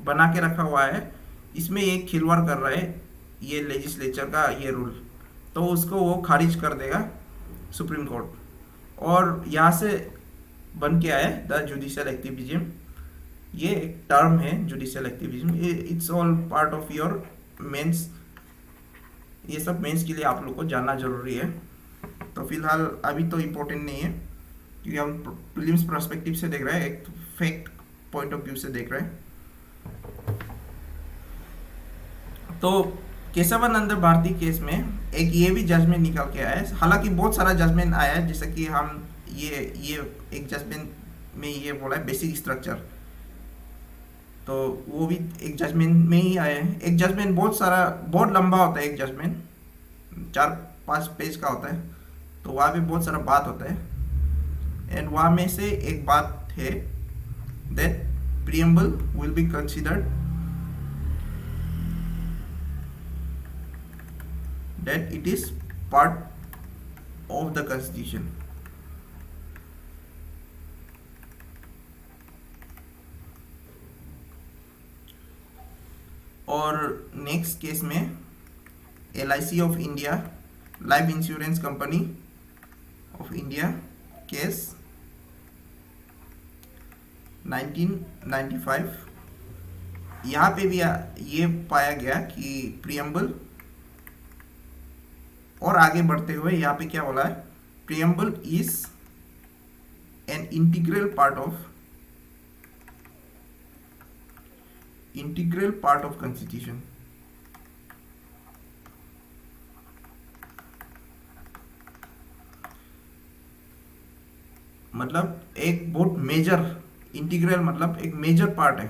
A: बना के रखा हुआ है इसमें एक खिलवाड़ कर रहा है ये लेजिस्लेचर का ये रूल, तो उसको वो खारिज कर देगा सुप्रीम कोर्ट। और यहाँ से बन के आया द जुडिशियल एक्टिविज्म, ये एक टर्म है judicial activism. It's all part of your mains, ये सब मेंस के लिए आप लोग को जानना जरूरी है। तो फिलहाल अभी तो इम्पोर्टेंट नहीं है, क्योंकि हम प्रीलिम्स पर्सपेक्टिव से देख रहे हैं, एक फैक्ट पॉइंट ऑफ व्यू से देख रहे हैं। तो केशवानंद भारती केस में एक ये भी जजमेंट निकल के आया है, हालांकि बहुत सारा जजमेंट आया है, जैसे कि हम ये एक जजमेंट में ये बोला है बेसिक स्ट्रक्चर, तो वो भी एक जजमेंट में ही आया है। एक जजमेंट बहुत सारा, बहुत लंबा होता है, एक जजमेंट 4-5 पेज का होता है, तो वहाँ पे बहुत सारा बात होता है। एंड वहाँ में से एक बात है that preamble will be considered, that it is part of the constitution। और नेक्स्ट केस में LIC of India, life insurance company of India case 1995, यहाँ पे भी ये पाया गया कि प्रीएम्बल, और आगे बढ़ते हुए यहाँ पे क्या बोला है, preamble is an integral part of constitution. मतलब एक बहुत मेजर, इंटीग्रल मतलब एक मेजर पार्ट है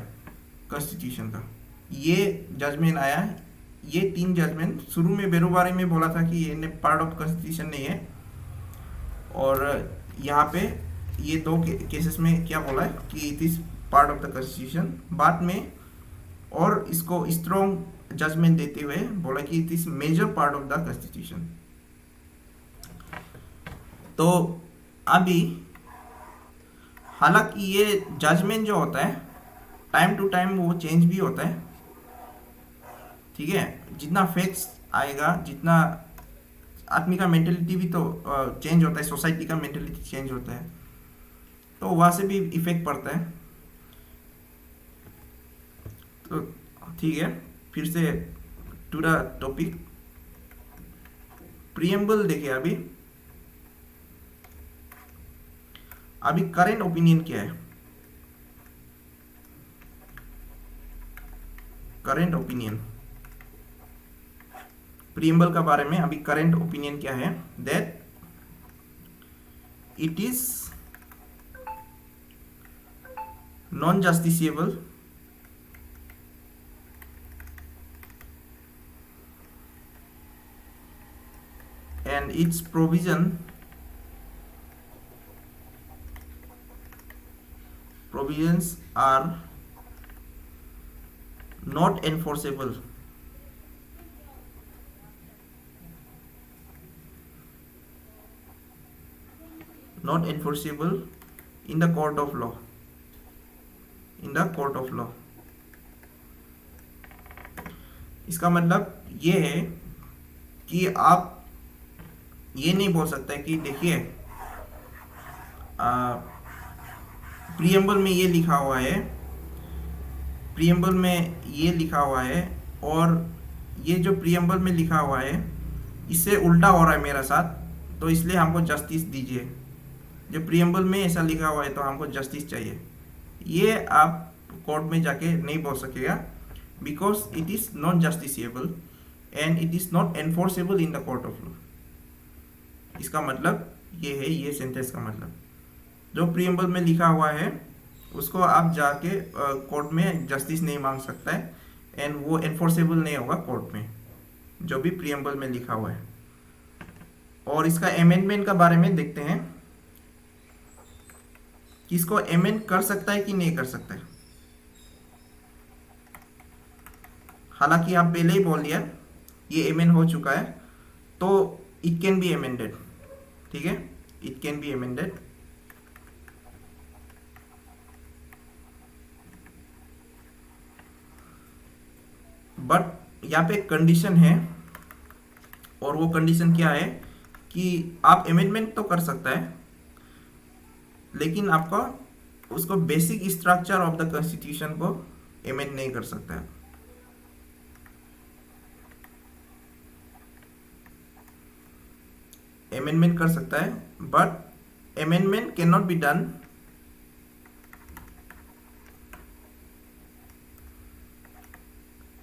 A: कॉन्स्टिट्यूशन का। ये जजमेंट आया है, ये 3 जजमेंट शुरू में बेरोबारी में बोला था कि ये पार्ट ऑफ कॉन्स्टिट्यूशन नहीं है, और यहाँ पे ये 2 केसेस में क्या बोला है कि it is part of the constitution. बाद में और इसको स्ट्रॉन्ग जजमेंट देते हुए बोला कि it is major part of the constitution. तो अभी हालांकि ये जजमेंट जो होता है टाइम टू टाइम वो चेंज भी होता है, ठीक है, जितना फैक्ट्स आएगा, जितना आदमी का मेंटेलिटी भी तो चेंज होता है, सोसाइटी का मेंटेलिटी चेंज होता है, तो वहाँ से भी इफेक्ट पड़ता है। तो ठीक है, फिर से टू द टॉपिक, प्रीएम्बल देखिए। अभी करेंट ओपिनियन क्या है, करेंट ओपिनियन प्रीएम्बल का बारे में अभी करेंट ओपिनियन क्या है, that it is non justiciable and its provisions are not enforceable in the court of law, इसका मतलब ये है कि आप ये नहीं बोल सकते कि देखिए प्रीएम्बल में ये लिखा हुआ है, और ये जो प्रियम्बल में लिखा हुआ है इससे उल्टा हो रहा है मेरा साथ, तो इसलिए हमको जस्टिस दीजिए। जो प्रियम्बल में ऐसा लिखा हुआ है तो हमको जस्टिस चाहिए, ये आप कोर्ट में जाके नहीं बोल सकेगा, because it is not justiciable and it is not enforceable in the court of law. इसका मतलब ये है, ये सेंटेंस का मतलब जो प्रियम्बल में लिखा हुआ है उसको आप जाके कोर्ट में जस्टिस नहीं मांग सकता है, एंड वो एनफोर्सेबल नहीं होगा कोर्ट में, जो भी प्रियम्बल में लिखा हुआ है। और इसका अमेंडमेंट का बारे में देखते हैं कि इसको अमेंड कर सकता है कि नहीं कर सकता है। हालांकि आप पहले ही बोल दिया ये अमेंड हो चुका है, तो इट कैन बी अमेंडेड, ठीक है, it can be amended. But यहाँ पे कंडीशन है, और वो कंडीशन क्या है कि आप अमेंडमेंट तो कर सकता है, लेकिन आपका उसको basic structure of the constitution को अमेंड नहीं कर सकता है। अमेंडमेंट कर सकता है, but amendment can not be done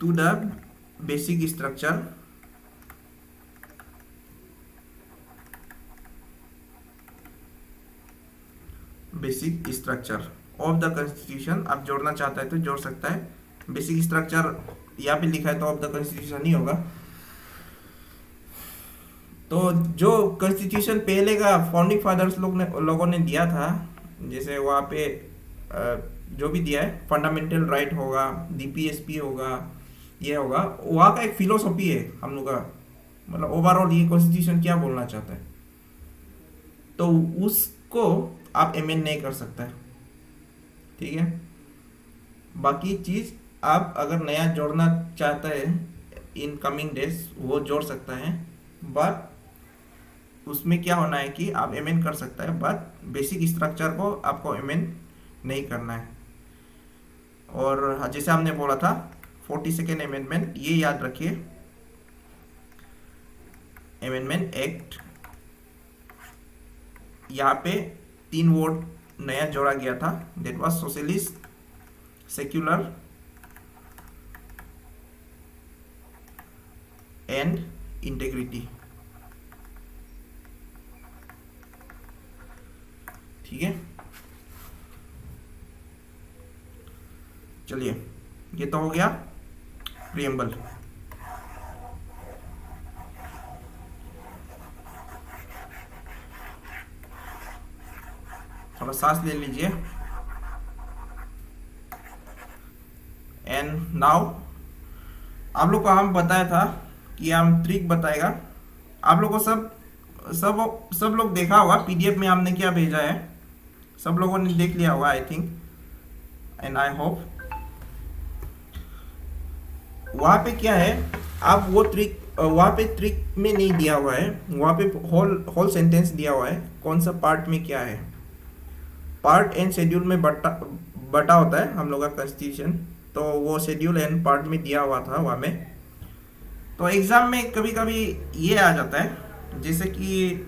A: to the basic structure of the constitution. आप जोड़ना चाहता है तो जोड़ सकता है, बेसिक स्ट्रक्चर यहाँ पे लिखा है तो ऑफ द कॉन्स्टिट्यूशन ही होगा। तो जो कॉन्स्टिट्यूशन पहले का फाउंडिंग फादर्स लोगों ने दिया था, जैसे वहाँ पे जो भी दिया है, फंडामेंटल राइट होगा, डीपीएसपी होगा, ये होगा, वहाँ का एक फिलोसॉफी है हम लोग का, मतलब ओवरऑल ये कॉन्स्टिट्यूशन क्या बोलना चाहता है, तो उसको आप अमेंड नहीं कर सकता है, ठीक है। बाकी चीज़ आप अगर नया जोड़ना चाहता है इन कमिंग डेज वो जोड़ सकता है, बट उसमें क्या होना है कि आप अमेंड कर सकता है, बट बेसिक स्ट्रक्चर को आपको अमेंड नहीं करना है। और जैसे हमने बोला था 42nd अमेंडमेंट, ये याद रखिए, अमेंडमेंट एक्ट, यहाँ पे 3 वर्ड नया जोड़ा गया था, that was socialist, secular and integrity, ठीक है। चलिए, ये तो हो गया प्रियम्बल। थोड़ा सांस ले लीजिए। एंड नाउ आप लोग को हम बताया था कि हम ट्रिक बताएगा। आप लोग को सब लोग देखा होगा पीडीएफ में हमने क्या भेजा है, सब लोगों ने देख लिया होगा I think, and I hope. वहाँ पे क्या है, आप वो ट्रिक वहाँ पे ट्रिक में नहीं दिया हुआ है, वहाँ पे होल सेंटेंस दिया हुआ है, कौन सा पार्ट में क्या है। पार्ट एंड शेड्यूल में बटा होता है हम लोग का कॉन्स्टिट्यूशन, तो वो शेड्यूल एंड पार्ट में दिया हुआ था वहाँ में। तो एग्ज़ाम में कभी कभी ये आ जाता है, जैसे कि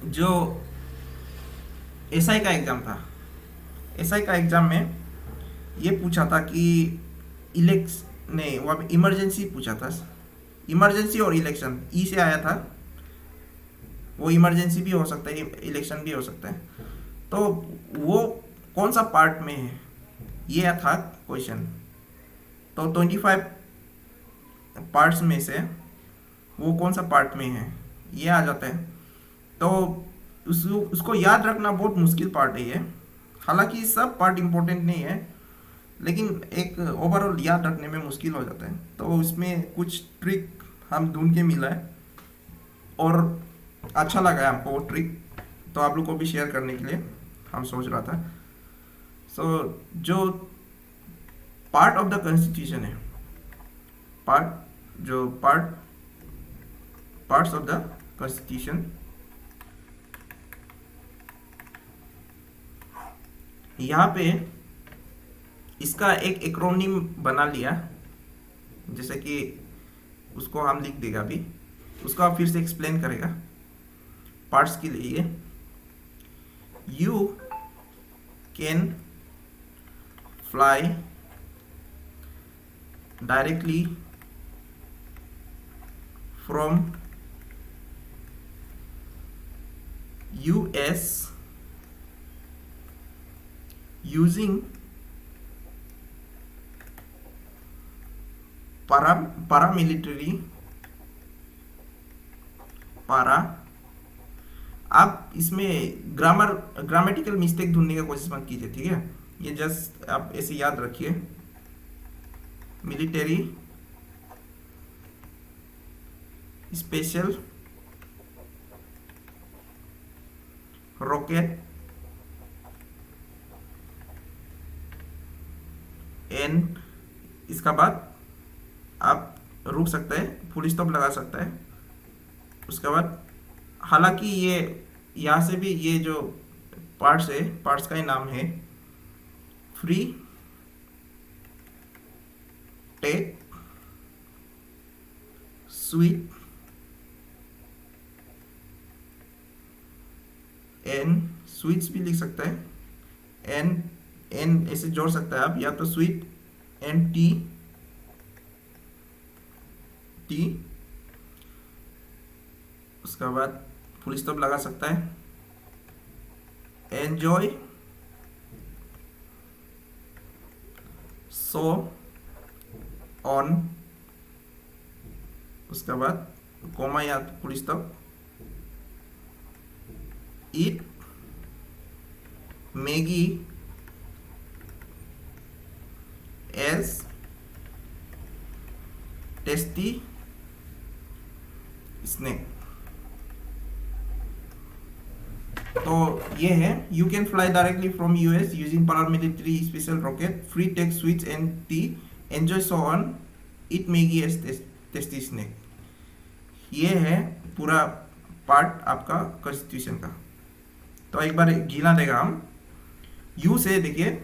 A: जो एसआई का एग्ज़ाम था, एसआई का एग्ज़ाम में ये पूछा था कि नहीं, वहाँ पे इमरजेंसी पूछा था, इमरजेंसी और इलेक्शन, ई से आया था, वो इमरजेंसी भी हो सकता है, इलेक्शन भी हो सकता है, तो वो कौन सा पार्ट में है, ये था क्वेश्चन। तो 25 पार्ट्स में से वो कौन सा पार्ट में है, ये आ जाता है। तो उसको याद रखना बहुत मुश्किल पार्ट है ये, हालांकि सब पार्ट इम्पोर्टेंट नहीं है, लेकिन एक ओवरऑल याद रखने में मुश्किल हो जाता है। तो इसमें कुछ ट्रिक हम ढूंढ के मिला है और अच्छा लगा है हमको वो ट्रिक, तो आप लोग को भी शेयर करने के लिए हम सोच रहा था। जो पार्ट ऑफ द कॉन्स्टिट्यूशन है, पार्ट्स ऑफ द कॉन्स्टिट्यूशन, यहाँ पे इसका एक एक्रोनिम बना लिया, जैसे कि उसको हम लिख देगा अभी, उसको आप फिर से एक्सप्लेन करेगा पार्ट्स के लिए। You can fly directly from US using paramilitary पारा। आप इसमें ग्रामेटिकल मिस्टेक ढूंढने का कोशिश मत कीजिए, ठीक है? ये जस्ट आप ऐसे याद रखिए, मिलिट्री स्पेशल रॉकेट एंड, इसका बाद आप रुक सकते हैं, फुल स्टॉप लगा सकता है। उसके बाद हालांकि ये यहाँ से भी ये जो पार्ट्स है, पार्ट्स का ही नाम है free take sweet n, sweets भी लिख सकता है, एन ऐसे जोड़ सकता है आप, या तो स्वीट एन टी टी, उसके बाद फुल स्टॉप लगा सकता है, एंजॉय सो ऑन, उसके बाद कोमा या full stop, eat Maggi as tasty snack. तो ये है, you can fly directly from US using paramilitary special rocket, free take sweets and tea, enjoy so on, eat Maggi as tasty snack. ये है पूरा पार्ट आपका कॉन्स्टिट्यूशन का। तो एक बार गिना देगा हम। यू से देखिए,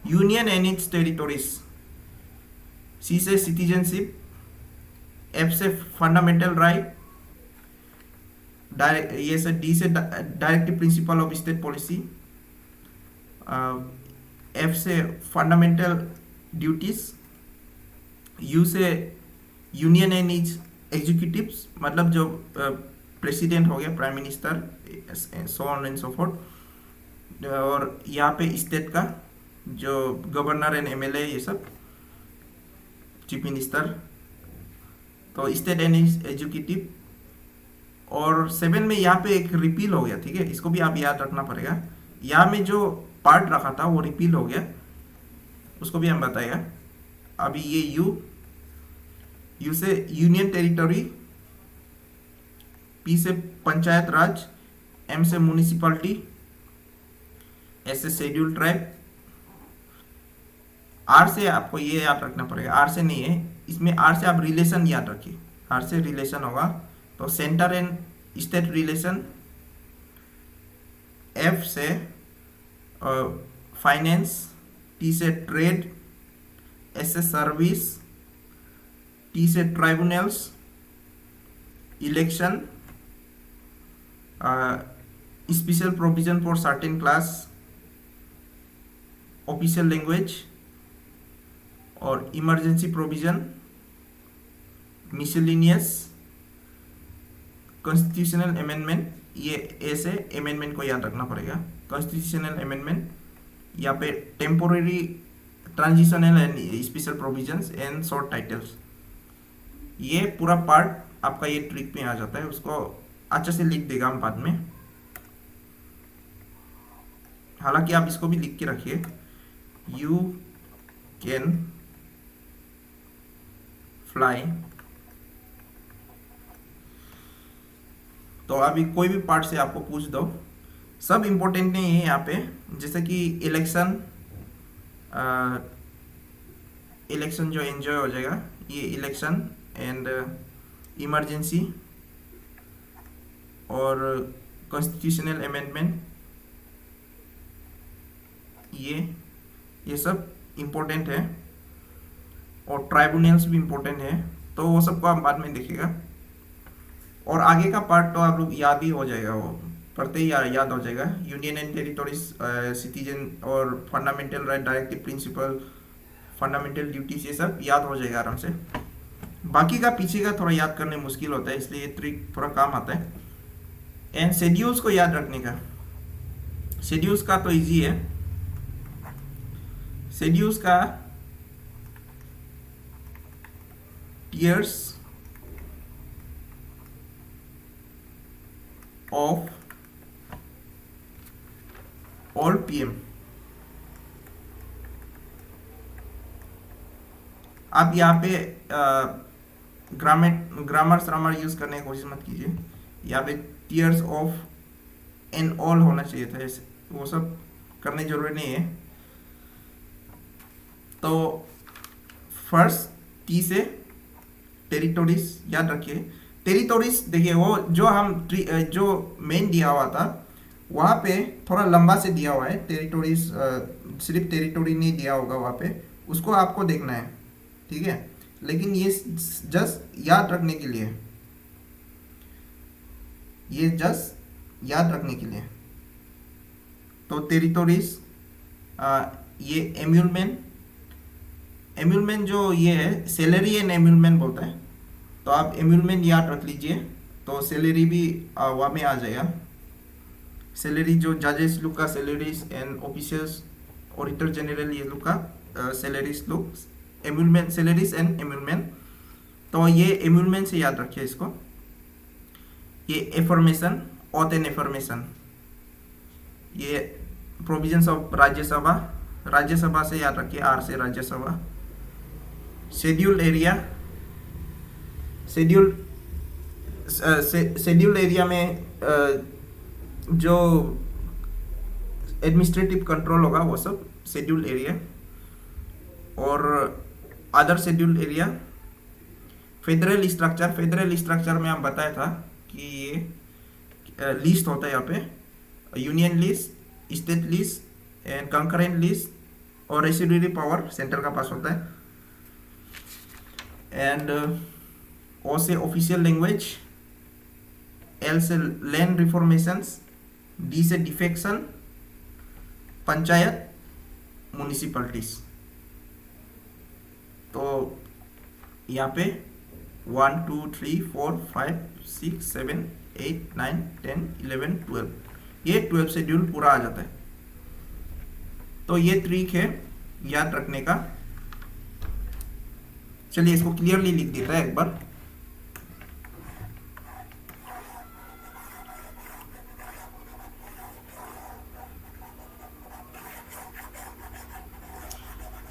A: यूनियन एंड इट्स टेरिटोरीज, सी से सिटीजनशिप, एफ से फंडामेंटल राइट, ये से डी से directive principle of state policy, F से फंडामेंटल ड्यूटीज, यू से यूनियन एंड इट्स एग्जीक्यूटिव्स, मतलब जो प्रेसिडेंट हो गया, prime minister, so on and so fourth, और यहाँ पे स्टेट का जो गवर्नर एंड MLA, ये सब चीफ मिनिस्टर, तो स्टेट एंड एग्जीक्यूटिव। और 7 में यहाँ पे एक रिपील हो गया, ठीक है, इसको भी आप याद रखना पड़ेगा। यहाँ में जो पार्ट रखा था वो रिपील हो गया, उसको भी हम बताएगा। अभी ये यू से यूनियन टेरिटरी, पी से पंचायत राज, एम से म्यूनिसिपैलिटी, एस से शेड्यूल ट्राइब, आर से आपको ये याद रखना पड़ेगा, आर से नहीं है इसमें, आर से आप रिलेशन याद रखिए, आर से रिलेशन होगा तो centre and state relation, F से फाइनेंस, टी से ट्रेड, एस से सर्विस, टी से tribunals, election, special provision for certain class, official language और emergency provision, miscellaneous, constitutional amendment, ये ऐसे अमेंडमेंट को याद रखना पड़ेगा। कॉन्स्टिट्यूशनल अमेंडमेंट, यहाँ पे temporary, transitional and special provisions and short titles. ये पूरा पार्ट आपका ये ट्रिक में आ जाता है, उसको अच्छे से लिख देगा हम बाद में। हालांकि आप इसको भी लिख के रखिए, यू कैन फ्लाई। तो अभी कोई भी पार्ट से आपको पूछ दो, सब इम्पोर्टेंट नहीं है यहाँ पे, जैसे कि इलेक्शन जो एंजॉय हो जाएगा, ये इलेक्शन एंड इमरजेंसी और कॉन्स्टिट्यूशनल अमेंडमेंट, ये सब इम्पोर्टेंट है, और ट्राइब्यूनल्स भी इम्पोर्टेंट है। तो वो सबको आप बाद में देखिएगा। और आगे का पार्ट तो आप लोग याद ही हो जाएगा, वो पढ़ते ही याद हो जाएगा। यूनियन एंड टेरिटोरीज, सिटीजन और fundamental right, directive principle, fundamental duties, ये सब याद हो जाएगा आराम से। बाकी का पीछे का थोड़ा याद करने मुश्किल होता है, इसलिए ये ट्रिक थोड़ा काम आता है। एंड शेड्यूल्स को याद रखने का, शेड्यूल्स का तो इजी है। शेड्यूल्स का टीयर्स ऑफ ऑल पीएम, आप यहाँ पे ग्रामर यूज करने की कोशिश मत कीजिए। यहाँ पे टीयर्स ऑफ एन ऑल होना चाहिए था, ऐसे वो सब करने जरूरी नहीं है। तो फर्स्ट टी से टेरिटोरीज याद रखिए। टेरिटोरीज देखिए, वो जो हम जो मेन दिया हुआ था वहाँ पे थोड़ा लंबा से दिया हुआ है। टेरिटोरीज सिर्फ टेरिटोरी नहीं दिया होगा वहाँ पे, उसको आपको देखना है, ठीक है। लेकिन ये जस्ट याद रखने के लिए, ये जस्ट याद रखने के लिए। तो टेरिटोरीज, ये एम्यूलमेंट, एम्यूलमेंट जो ये है सैलरी एंड एम्यूलमेंट बोलता है, तो आप एम्यूलमेंट याद रख लीजिए, तो सैलरी भी वहाँ में आ जाएगा। सैलरी जो जजेस लोग का salaries and officers, auditor general, ये लोग का सैलरीज लोग, एम्यूलमेंट, सैलरीज एंड एम्यूलमेंट। तो ये एम्यूलमेंट से याद रखिए इसको। ये एफर्मेशन, ऑथ एंड एफर्मेशन, ये प्रोविजंस ऑफ राज्यसभा, राज्यसभा से याद रखिए, आर से Rajya Sabha. Schedule area, schedule area में जो एडमिनिस्ट्रेटिव कंट्रोल होगा वो सब शेड्यूल एरिया। और other schedule area, federal structure, federal structure में हम बताया था कि ये लिस्ट होता है यहाँ पे, union list, state list and concurrent list, और रेसिडुअरी पावर सेंटर का पास होता है। एंड ओ से ऑफिशियल लैंग्वेज, एल से लैंड रिफॉर्मेशंस, डी से डिफेक्शन, पंचायत, म्युनिसिपैलिटीज। तो यहाँ पे 1 2 3 4 5 6 7 8 9 10 11 12, ये 12 शेड्यूल पूरा आ जाता है। तो ये ट्रिक है याद रखने का। चलिए इसको क्लियरली लिख देता है एक बार।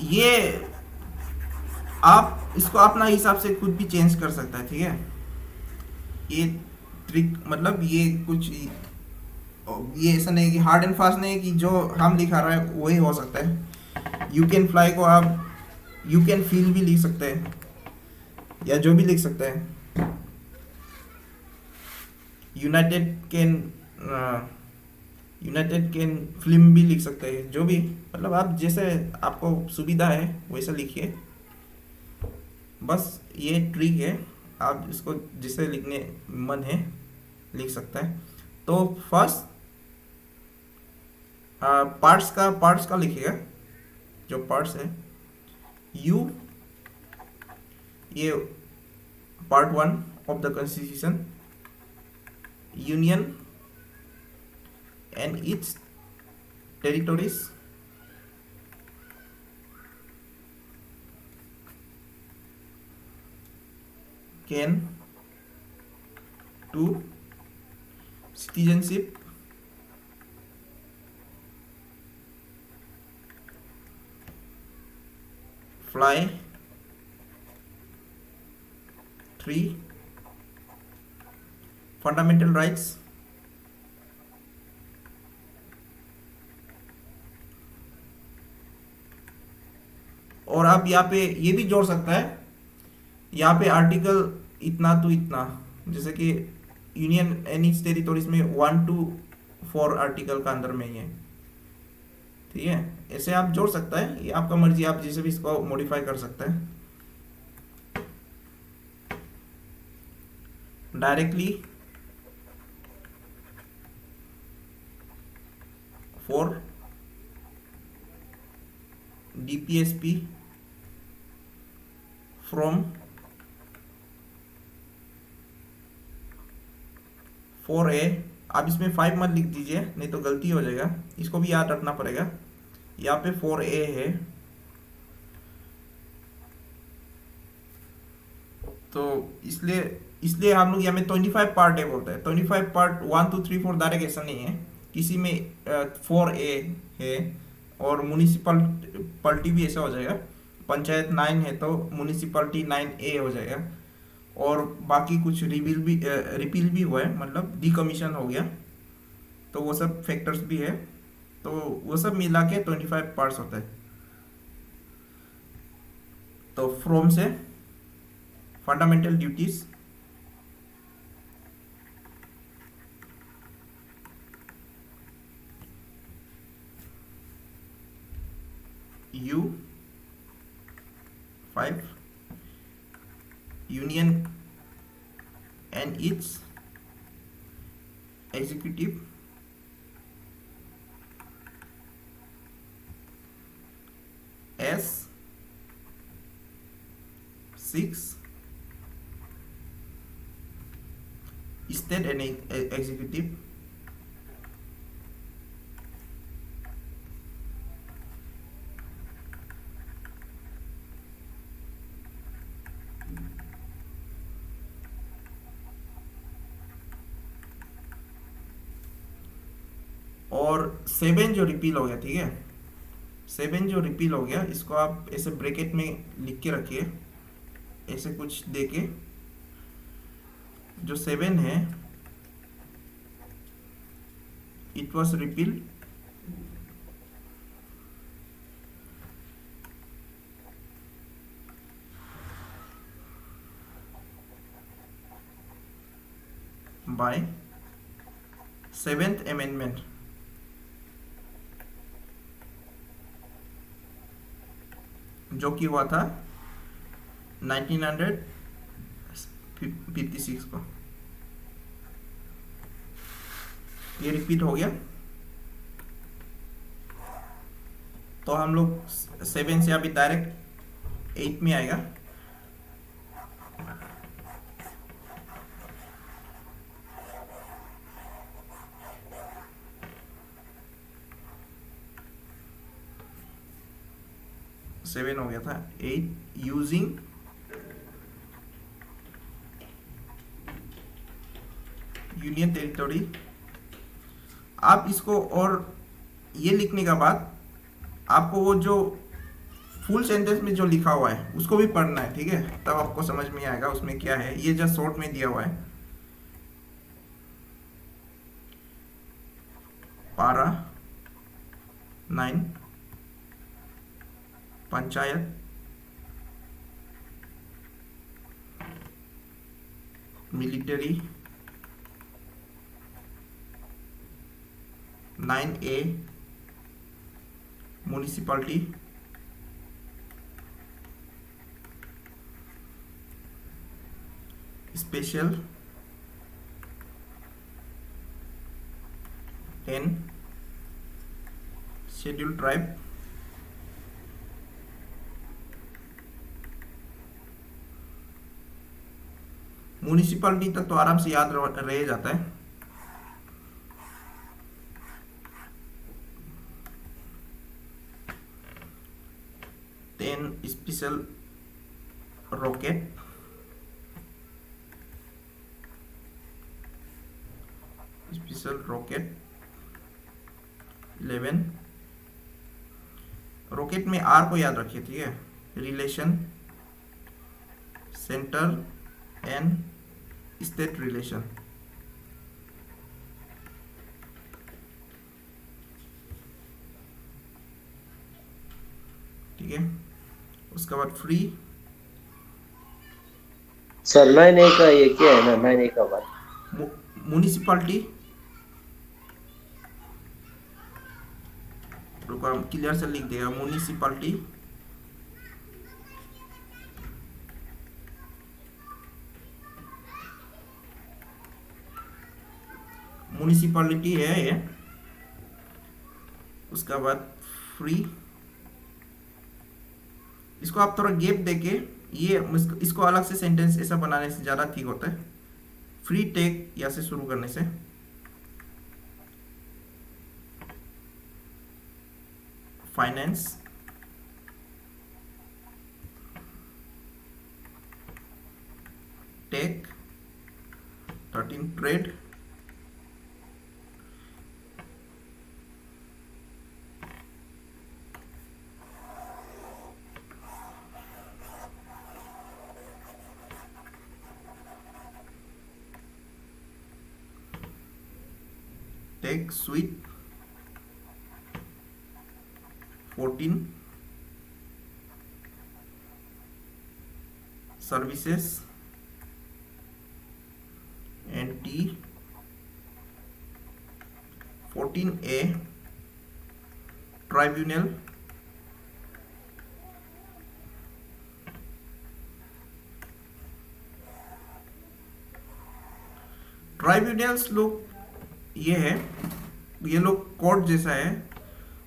A: ये आप इसको अपना हिसाब से खुद भी चेंज कर सकता है, ठीक है। ये ट्रिक मतलब ये कुछ, ये ऐसा नहीं कि हार्ड एंड फास्ट नहीं है कि जो हम लिखा रहा है वही हो सकता है। यू कैन फ्लाई को आप यू कैन फील भी लिख सकते हैं, या जो भी लिख सकते हैं। यूनाइटेड कैन फिल्म भी लिख सकते हैं, जो भी, मतलब आप जैसे आपको सुविधा है वैसा लिखिए। बस ये ट्रिक है, आप इसको जिसे लिखने मन है लिख सकता है। तो फर्स्ट पार्ट्स का लिखिएगा, जो पार्ट्स है। यू, ये part 1 of the constitution, union and it's territories, can to citizenship, fly 3 fundamental rights, और आप यहाँ पे ये भी जोड़ सकता है, यहाँ पे आर्टिकल इतना तो इतना, जैसे कि यूनियन एंड इट्स टेरिटोरीज में 1 to 4 आर्टिकल का अंदर में ही है, ठीक है। ऐसे आप जोड़ सकता है, ये आपका मर्जी, आप जैसे भी इसको मॉडिफाई कर सकते हैं। Directly for DPSP from 4A। आप इसमें 5 मत लिख दीजिए, नहीं तो गलती हो जाएगा, इसको भी याद रखना पड़ेगा। यहाँ पे 4A है, तो इसलिए इसलिए हम लोग यहाँ में 25 पार्ट है बोलते हैं। 25 पार्ट 1 2 3 4 डायरेक्ट ऐसा नहीं है, किसी में 4A है, और म्यूनिसिपलिटी भी ऐसा हो जाएगा। पंचायत 9 है तो म्यूनिसिपलिटी 9A हो जाएगा। और बाकी कुछ रिपील भी हुआ है, मतलब डिकमीशन हो गया, तो वो सब फैक्टर्स भी है, तो वो सब मिला के 25 पार्ट्स होता है। तो फ्रॉम से fundamental duties, U5 union and it's executive, S6 state and executive, और 7 जो रिपील हो गया, ठीक है, 7 जो रिपील हो गया, इसको आप ऐसे ब्रैकेट में लिख के रखिए, ऐसे कुछ देके। जो 7 है, it was repeal by 7th amendment, जो कि हुआ था 1956 को। ये रिपीट हो गया, तो हम लोग 7 से अभी डायरेक्ट 8 में आएगा। सेवन हो गया था 8 यूजिंग यूनियन टेरिटरी। आप इसको, और ये लिखने के बाद आपको वो जो फुल सेंटेंस में जो लिखा हुआ है उसको भी पढ़ना है, ठीक है, तब आपको समझ में आएगा उसमें क्या है। ये जस्ट शॉर्ट में दिया हुआ है, पारा 9 panchayat military 9A municipality special 10 schedule tribe municipality तक तो आराम से याद रह जाता है। Special rocket special rocket 11। Rocket में आर को याद रखिए, ठीक है, relation centre and state relation. ठीक है, उसके बाद फ्री
B: सर 9A का ये क्या है ना, 9A का बात
A: म्युनिसिपैलिटी, रुको क्लियर से लिख देगा, म्युनिसिपैलिटी म्यूनिसिपैलिटी है ये। उसका बाद फ्री, इसको आप थोड़ा गैप देके ये इसको अलग से सेंटेंस ऐसा बनाने से ज़्यादा ठीक होता है। फ्री टेक यहाँ से शुरू करने से। Finance, take, 13 trade, take sweet, 14 services and tea, 14A tribunal, tribunals लोग ये है, ये लोग कोर्ट जैसा है।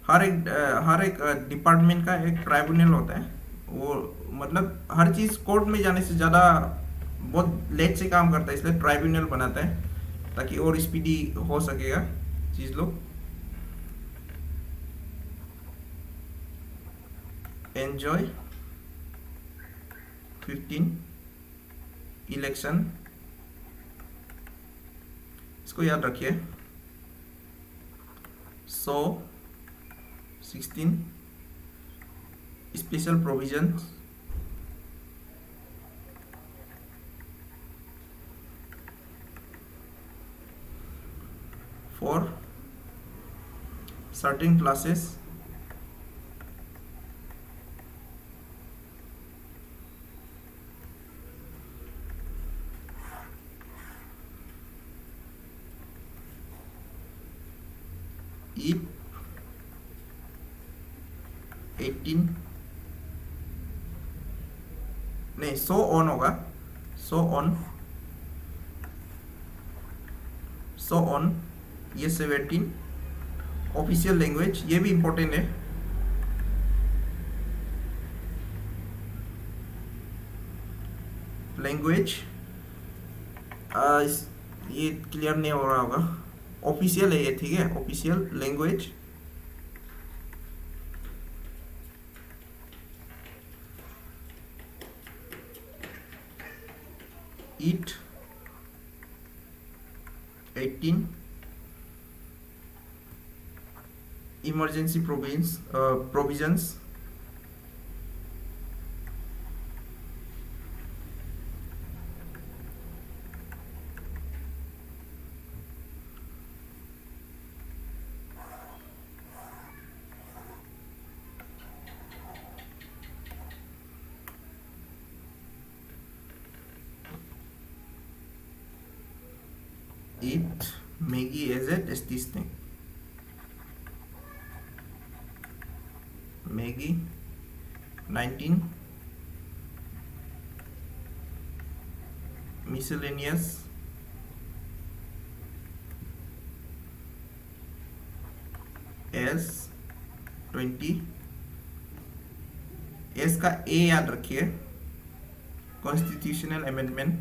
A: हर एक डिपार्टमेंट का एक ट्राइब्यूनल होता है। वो मतलब हर चीज़ कोर्ट में जाने से ज़्यादा बहुत लेट से काम करता है, इसलिए ट्राइब्यूनल बनाता है ताकि और स्पीडी हो सकेगा चीज़ लोग। एंजॉय, 15 इलेक्शन, इसको याद रखिए। 16 special provision, for certain classes, if 18 नहीं, सो ऑन होगा, सो ऑन ये 17 ऑफिशियल लैंग्वेज, ये भी इंपॉर्टेंट है। लैंग्वेज ये क्लियर नहीं हो रहा होगा, ऑफिशियल है ये, ठीक है, official language. Eat 18 emergency provisions, eat Maggie as a tasty snack, Maggie 19 miscellaneous, S 20, S का ए याद रखिए, constitutional amendment.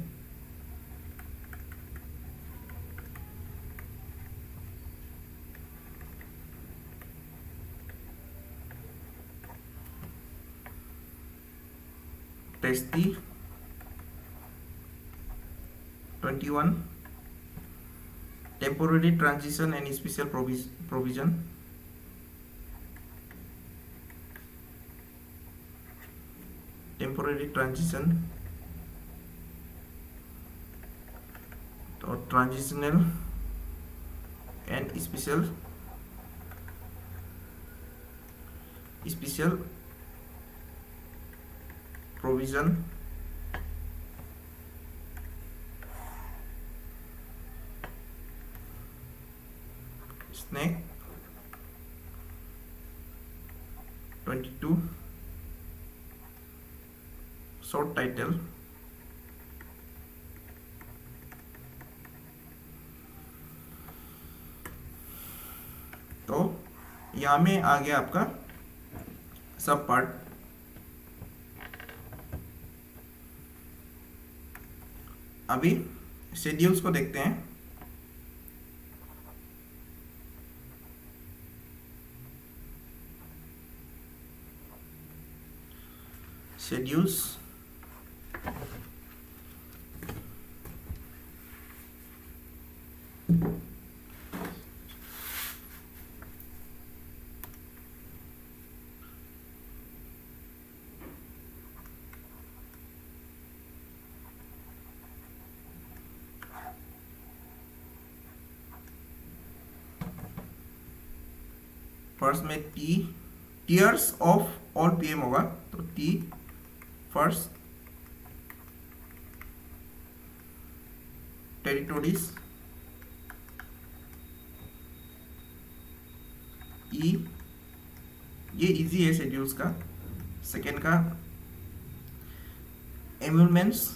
A: Tasty 21 temporary transition and special provision. Temporary transition तो transitional and special provision. Snack 22 short title. यहाँ में आ गया आपका सब पार्ट। अभी शेड्यूल्स को देखते हैं। शेड्यूल्स, फर्स्ट में टीयर्स ऑफ ऑल पीएम होगा, तो टी फर्स्ट, टेरिटोरीज, ई, ये इजी है शेड्यूल्स का। सेकेंड का एम्यूलमेंट्स,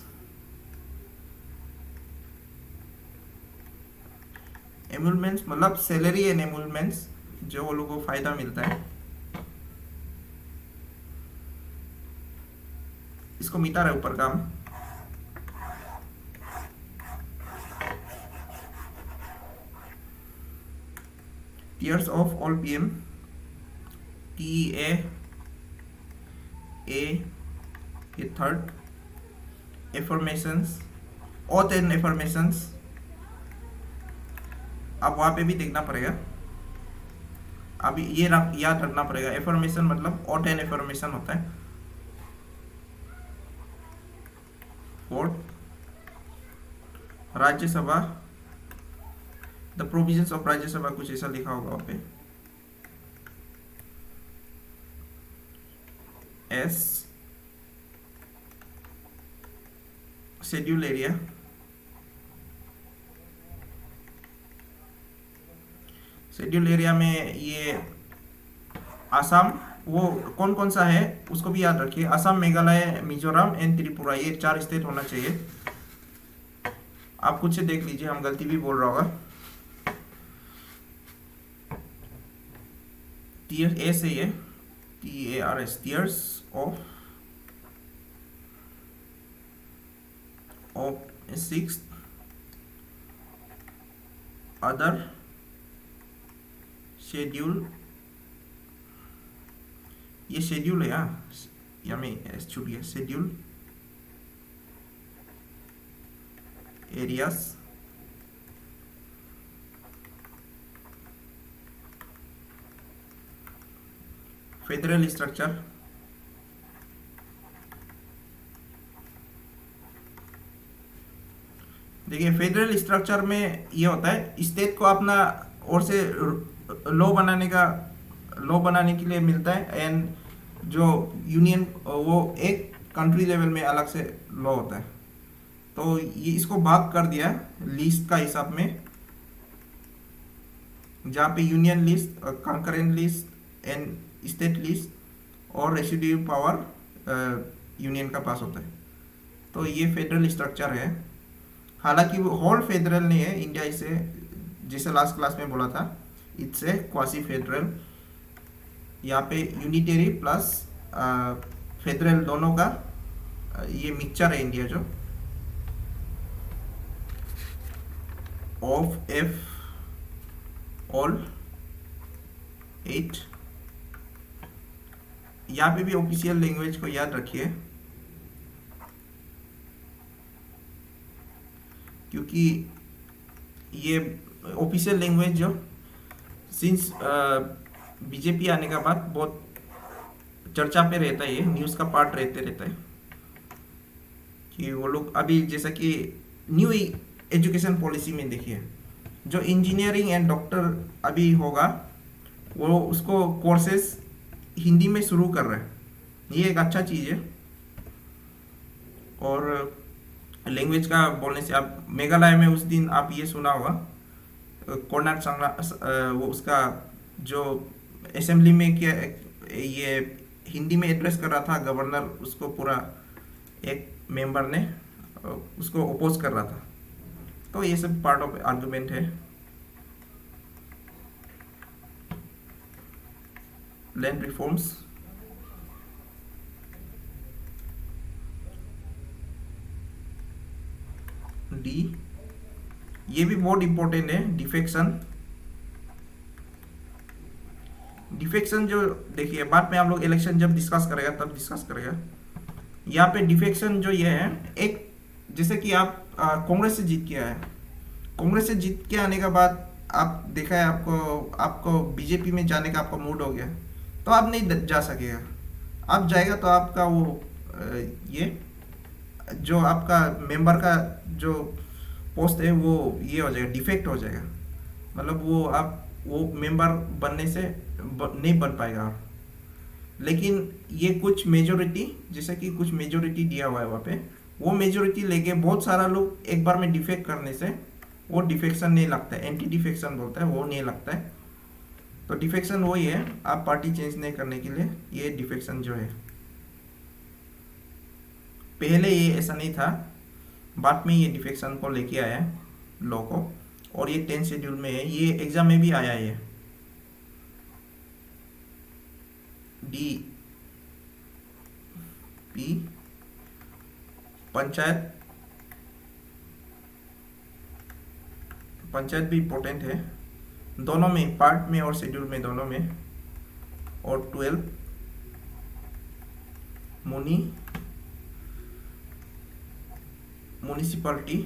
A: एम्यूलमेंट्स मतलब सैलरी एंड एम्यूलमेंट्स, जो वो लोगों को फायदा मिलता है, इसको मिटा रहा है ऊपर का हम। Tears of all PM, T A ये third, affirmations, oath and affirmations, अब वहां पे भी देखना पड़ेगा। अभी ये याद रखना पड़ेगा, एफर्मेशन मतलब ऑथ एंड एफर्मेशन होता है। Fourth, Rajya Sabha, the provisions of Rajya Sabha, कुछ ऐसा लिखा होगा वहां पे। S, schedule area, schedule area में ये आसाम, वो कौन कौन सा है उसको भी याद रखिए। आसाम, मेघालय, मिजोरम एंड त्रिपुरा, ये 4 स्टेट होना चाहिए। आप खुद से देख लीजिए, हम गलती भी बोल रहा होगा। टीयर ए से ये TARS, tears of 6 other schedule, ये शेड्यूल है या में छूटिए, शेड्यूल एरियाज, फेडरल स्ट्रक्चर, देखिए फेडरल स्ट्रक्चर में ये होता है स्टेट को अपना और से लॉ बनाने के लिए मिलता है, एंड जो यूनियन वो एक कंट्री लेवल में अलग से लॉ होता है। तो ये इसको भाग कर दिया लिस्ट का हिसाब में, जहाँ पे union list, concurrent list and state list और रेसिड्यू पावर यूनियन का पास होता है। तो ये फेडरल स्ट्रक्चर है। हालांकि वो होल फेडरल नहीं है, इंडिया इसे जैसे लास्ट क्लास में बोला था इट्स ए क्वासी फेडरल। यहाँ पे यूनिटरी प्लस फेडरल दोनों का ये मिक्सचर है इंडिया, जो ऑफ एफ ऑल 8। यहाँ पे भी ऑफिशियल लैंग्वेज को याद रखिए, क्योंकि ये ऑफिशियल लैंग्वेज जो सिंस बीजेपी आने का बाद बहुत चर्चा पे रहता है, ये न्यूज़ का पार्ट रहता है कि वो लोग अभी जैसा कि न्यू एजुकेशन पॉलिसी में देखिए, जो इंजीनियरिंग एंड डॉक्टर अभी होगा वो उसको कोर्सेस हिंदी में शुरू कर रहे हैं। ये एक अच्छा चीज़ है। और लैंग्वेज का बोलने से, आप मेघालय में उस दिन आप ये सुना होगा, कोर्नाट संग्रा वो उसका जो असेंबली में क्या ये हिंदी में एड्रेस कर रहा था गवर्नर, उसको पूरा एक मेंबर ने उसको अपोज कर रहा था। तो ये सब पार्ट ऑफ आर्गुमेंट है। लैंड रिफॉर्म्स, डी, ये भी बहुत इंपॉर्टेंट है, डिफेक्शन। डिफेक्शन जो देखिए बाद में हम लोग इलेक्शन जब डिस्कस करेगा तब डिस्कस करेगा। यहाँ पे डिफेक्शन जो ये है, एक जैसे कि आप कांग्रेस से जीत के आए, कांग्रेस से जीत के आने के बाद आप देखा है आपको आपको बीजेपी में जाने का आपका मूड हो गया, तो आप नहीं जा सकेगा। आप जाएगा तो आपका वो ये जो आपका मेंबर का जो पोस्ट है वो ये हो जाएगा, डिफेक्ट हो जाएगा। मतलब वो आप वो मेंबर बनने से नहीं बन पाएगा आप। लेकिन ये कुछ मेजोरिटी, जैसे कि कुछ मेजोरिटी दिया हुआ है वहाँ पे, वो मेजोरिटी लेके बहुत सारा लोग एक बार में डिफेक्ट करने से वो डिफेक्शन नहीं लगता है, एंटी डिफेक्शन बोलता है, वो नहीं लगता है। तो डिफेक्शन वही है, आप पार्टी चेंज नहीं करने के लिए ये डिफेक्शन जो है। पहले ये ऐसा नहीं था, बाद में ये डिफेक्शन को लेके आया है लॉ को, और ये 10 शेड्यूल में है, ये एग्जाम में भी आया है। डी पी पंचायत, पंचायत भी इम्पोर्टेंट है दोनों में, पार्ट में और शेड्यूल में दोनों में। और 12 म्युनिसिपैलिटी,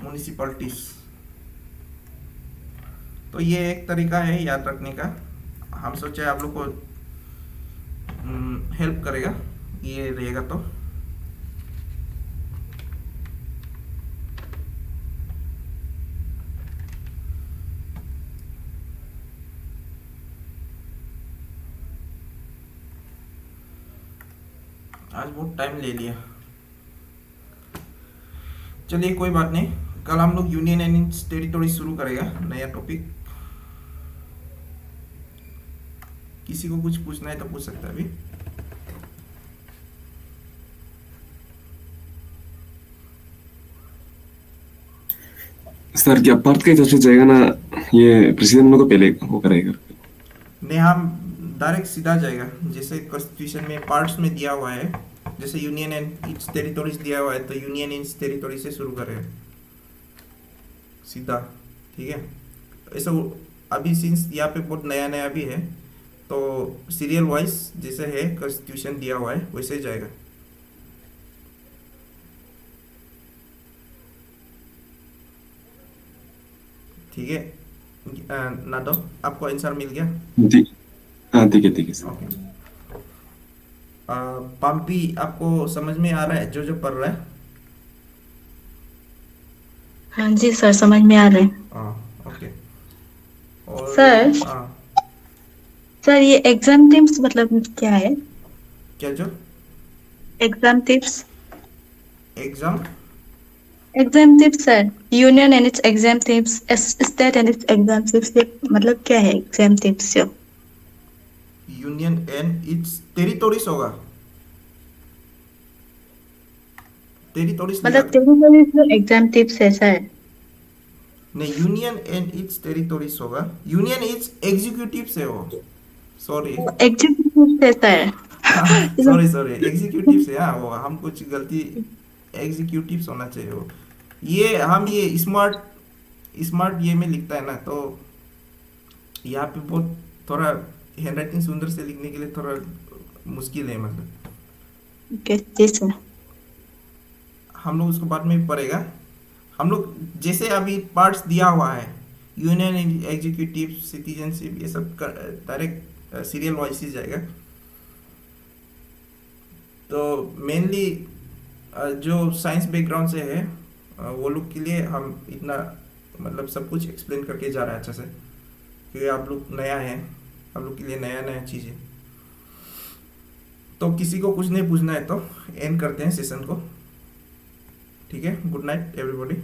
A: म्युनिसिपैलिटीज। तो ये एक तरीका है याद रखने का, हम सोचे आप लोग को हेल्प करेगा ये रहेगा। तो आज बहुत टाइम ले लिया, चलिए कोई बात नहीं, कल हम लोग यूनियन एंड टेरिटोरी शुरू करेगा, नया टॉपिक। किसी को कुछ पूछना है तो पूछ सकता है अभी।
C: सर क्या पार्ट का हिसाब से जाएगा ना, ये प्रेसिडेंट लोग को पहले वो करेगा?
A: नहीं, हम डायरेक्ट सीधा जाएगा, जैसे कॉन्स्टिट्यूशन में पार्ट्स में दिया हुआ है, जैसे यूनियन एंड इट्स टेरिटोरीज दिया हुआ है, तो यूनियन एंड इट्स टेरिटोरी से शुरू करेगा सीधा, ठीक है। ऐसा अभी सिंस यहाँ पे बहुत नया नया भी है, तो सीरियल वाइज जैसे है कॉन्स्टिट्यूशन दिया हुआ है वैसे जाएगा। ठीक है ना, तो आपको आंसर मिल गया?
C: जी हाँ ठीक है सर।
A: ओके, पंपी आपको समझ में आ रहा है जो पढ़ रहा है?
D: हाँ जी सर, समझ में आ रहे हैं।
A: हाँ ओके। और
D: सर,
A: हाँ,
D: सर ये एग्जाम टिप्स मतलब क्या है?
A: क्या जो
D: exam tips,
A: exam
D: sir, union and it's exam tips, state and it's exam tips, मतलब क्या है एग्जाम टिप्स? जो
A: यूनियन एंड इट्स टेरिटोरीज होगा, टेरिटोरीज
D: मतलब टेरिटोरीज जो एग्जाम टिप्स ऐसा है?
A: नहीं, यूनियन एंड इट्स टेरिटोरीज होगा, यूनियन इट्स एग्जीक्यूटिव से हो, सॉरी
D: एग्जीक्यूटिव ऐसा है?
A: सॉरी एग्जीक्यूटिव से, हाँ वो हम कुछ गलती, एग्जीक्यूटिव होना चाहिए वो। ये हम ये स्मार्ट ये में लिखता है ना, तो यहाँ पे बहुत थोड़ा हैंडराइटिंग सुंदर से लिखने के लिए थोड़ा मुश्किल है, मतलब
D: ओके जी सर।
A: हम लोग उसको बाद में भी पढ़ेगा। हम लोग जैसे अभी पार्ट्स दिया हुआ है, यूनियन एग्जीक्यूटिव, सिटीजनशिप, ये सब डायरेक्ट सीरियल वाइज ही जाएगा। तो मेनली जो साइंस बैकग्राउंड से है वो लोग के लिए हम इतना मतलब सब कुछ एक्सप्लेन करके जा रहे हैं अच्छे से, क्योंकि आप लोग नया है, आप लोग के लिए नया नया चीज़ है। तो किसी को कुछ नहीं पूछना है तो एंड करते हैं सेशन को, ठीक है। Good night everybody.